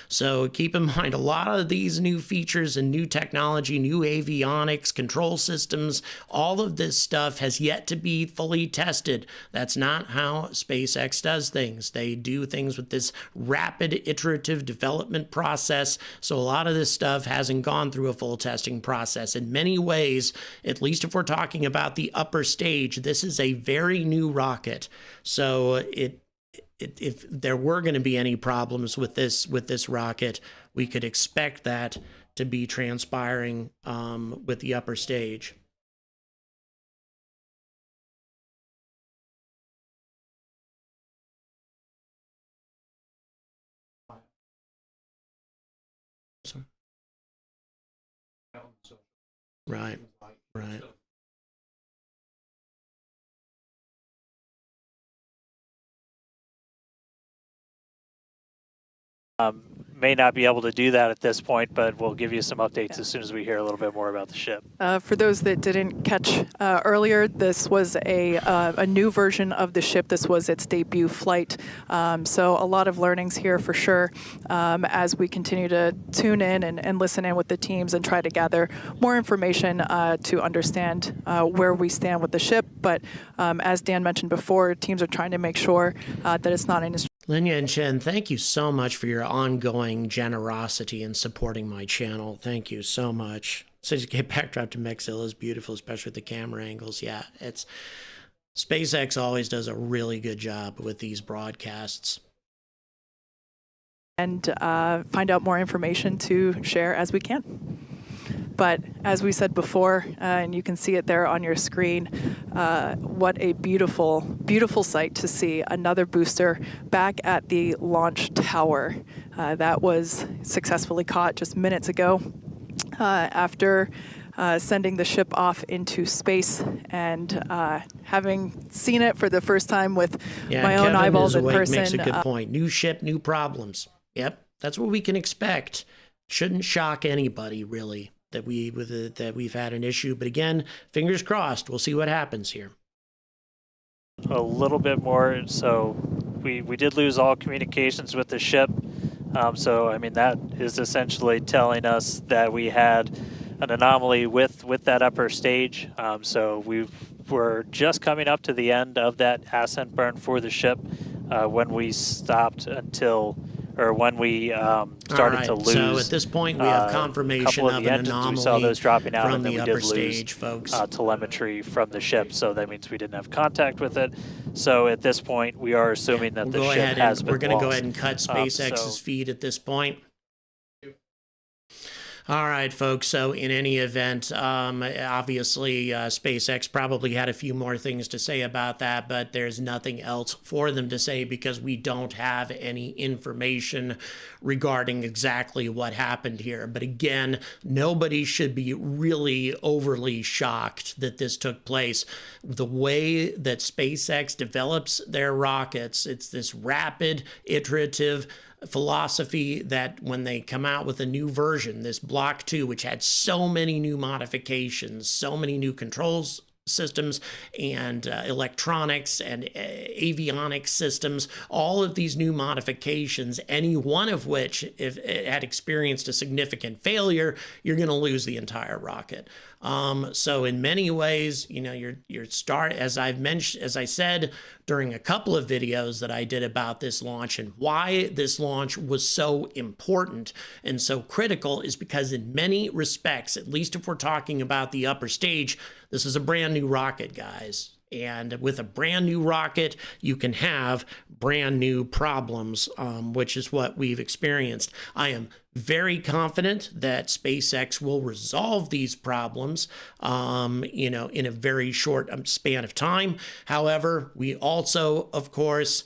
So keep in mind, a lot of these new features and new technology, new avionics, control systems, all of this stuff has yet to be fully tested. That's not how SpaceX does things. They do things with this rapid iterative development process. So a lot of this stuff hasn't gone through a full testing process. In many ways, at least if we're talking about the upper stage, this is a very new rocket. So if there were going to be any problems with this rocket, we could expect that to be transpiring with the upper stage. Sorry. Right. Right. May not be able to do that at this point, but we'll give you some updates as soon as we hear a little bit more about the ship. For those that didn't catch earlier, this was a new version of the ship. This was its debut flight. So a lot of learnings here for sure as we continue to tune in and listen in with the teams and try to gather more information to understand where we stand with the ship. But as Dan mentioned before, teams are trying to make sure that it's not an Linya and Chen, thank you so much for your ongoing generosity in supporting my channel. Thank you so much. So to get backdrop to Mexilla is beautiful, especially with the camera angles. Yeah, it's SpaceX always does a really good job with these broadcasts. And find out more information to share as we can. But as we said before, and you can see it there on your screen, what a beautiful, beautiful sight to see another booster back at the launch tower. That was successfully caught just minutes ago after sending the ship off into space, and having seen it for the first time with my own eyeballs in person. Makes a good point. New ship, new problems. Yep, that's what we can expect. Shouldn't shock anybody, really, that we've had an issue. But again, fingers crossed. We'll see what happens here. A little bit more. So we did lose all communications with the ship. So I mean, that is essentially telling us that we had an anomaly with that upper stage. So we were just coming up to the end of that ascent burn for the ship when we stopped when we started to lose. So at this point, we have confirmation of an anomaly we saw those dropping out, from and then the we upper did stage, lose folks. telemetry from the ship. So that means we didn't have contact with it. So at this point, we are assuming that the ship has been We're going to lost. go ahead and cut SpaceX's feed at this point. All right, folks. So in any event, obviously SpaceX probably had a few more things to say about that, but there's nothing else for them to say because we don't have any information regarding exactly what happened here. But again, nobody should be really overly shocked that this took place. The way that SpaceX develops their rockets, it's this rapid, iterative philosophy that when they come out with a new version, this Block 2, which had so many new modifications, so many new controls systems and electronics and avionics systems, all of these new modifications, any one of which, if it had experienced a significant failure, you're going to lose the entire rocket. So in many ways, you know, your start, as I said during a couple of videos that I did about this launch and why this launch was so important and so critical is because in many respects, at least if we're talking about the upper stage, this is a brand new rocket, guys. And with a brand new rocket, you can have brand new problems, which is what we've experienced. I am very confident that SpaceX will resolve these problems, you know, in a very short span of time. However, we also, of course,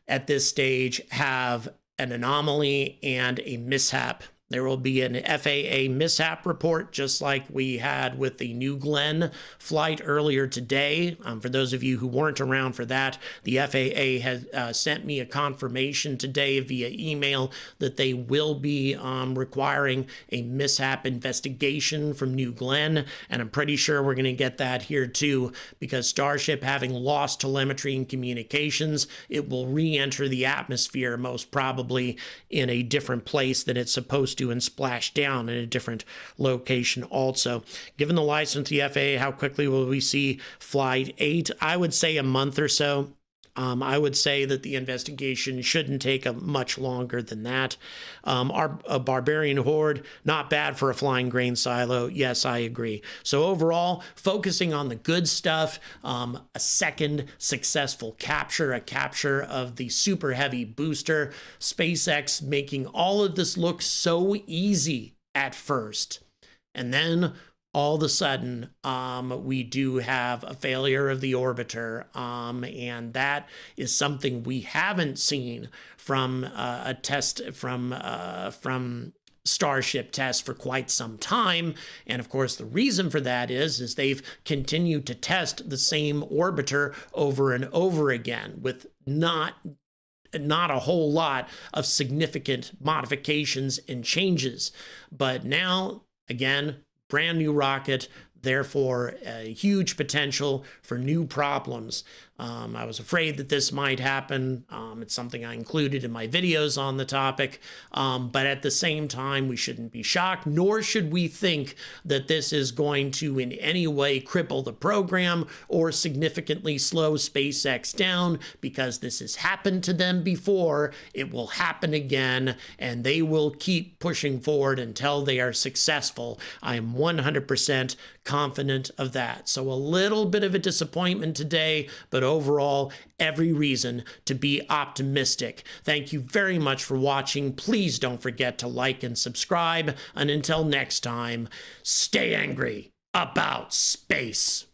at this stage have an anomaly and a mishap. There will be an FAA mishap report, just like we had with the New Glenn flight earlier today. For those of you who weren't around for that, the FAA has sent me a confirmation today via email that they will be requiring a mishap investigation from New Glenn, and I'm pretty sure we're going to get that here too, because Starship, having lost telemetry and communications, it will re-enter the atmosphere most probably in a different place than it's supposed to and splash down in a different location also. Given the license to the FAA, how quickly will we see Flight 8? I would say a month or so. I would say that the investigation shouldn't take much longer than that. A barbarian horde, not bad for a flying grain silo. Yes, I agree. So overall, focusing on the good stuff, a second successful capture, a capture of the super heavy booster, SpaceX making all of this look so easy at first. And then all of a sudden, we do have a failure of the orbiter, and that is something we haven't seen from a test from Starship tests for quite some time. And of course, the reason for that is they've continued to test the same orbiter over and over again with not a whole lot of significant modifications and changes. But now, again, brand new rocket, therefore a huge potential for new problems. I was afraid that this might happen. It's something I included in my videos on the topic. But at the same time, we shouldn't be shocked, nor should we think that this is going to in any way cripple the program or significantly slow SpaceX down, because this has happened to them before. It will happen again, and they will keep pushing forward until they are successful. I am 100% confident of that. So a little bit of a disappointment today, but overall, every reason to be optimistic. Thank you very much for watching. Please don't forget to like and subscribe. And until next time, stay angry about space.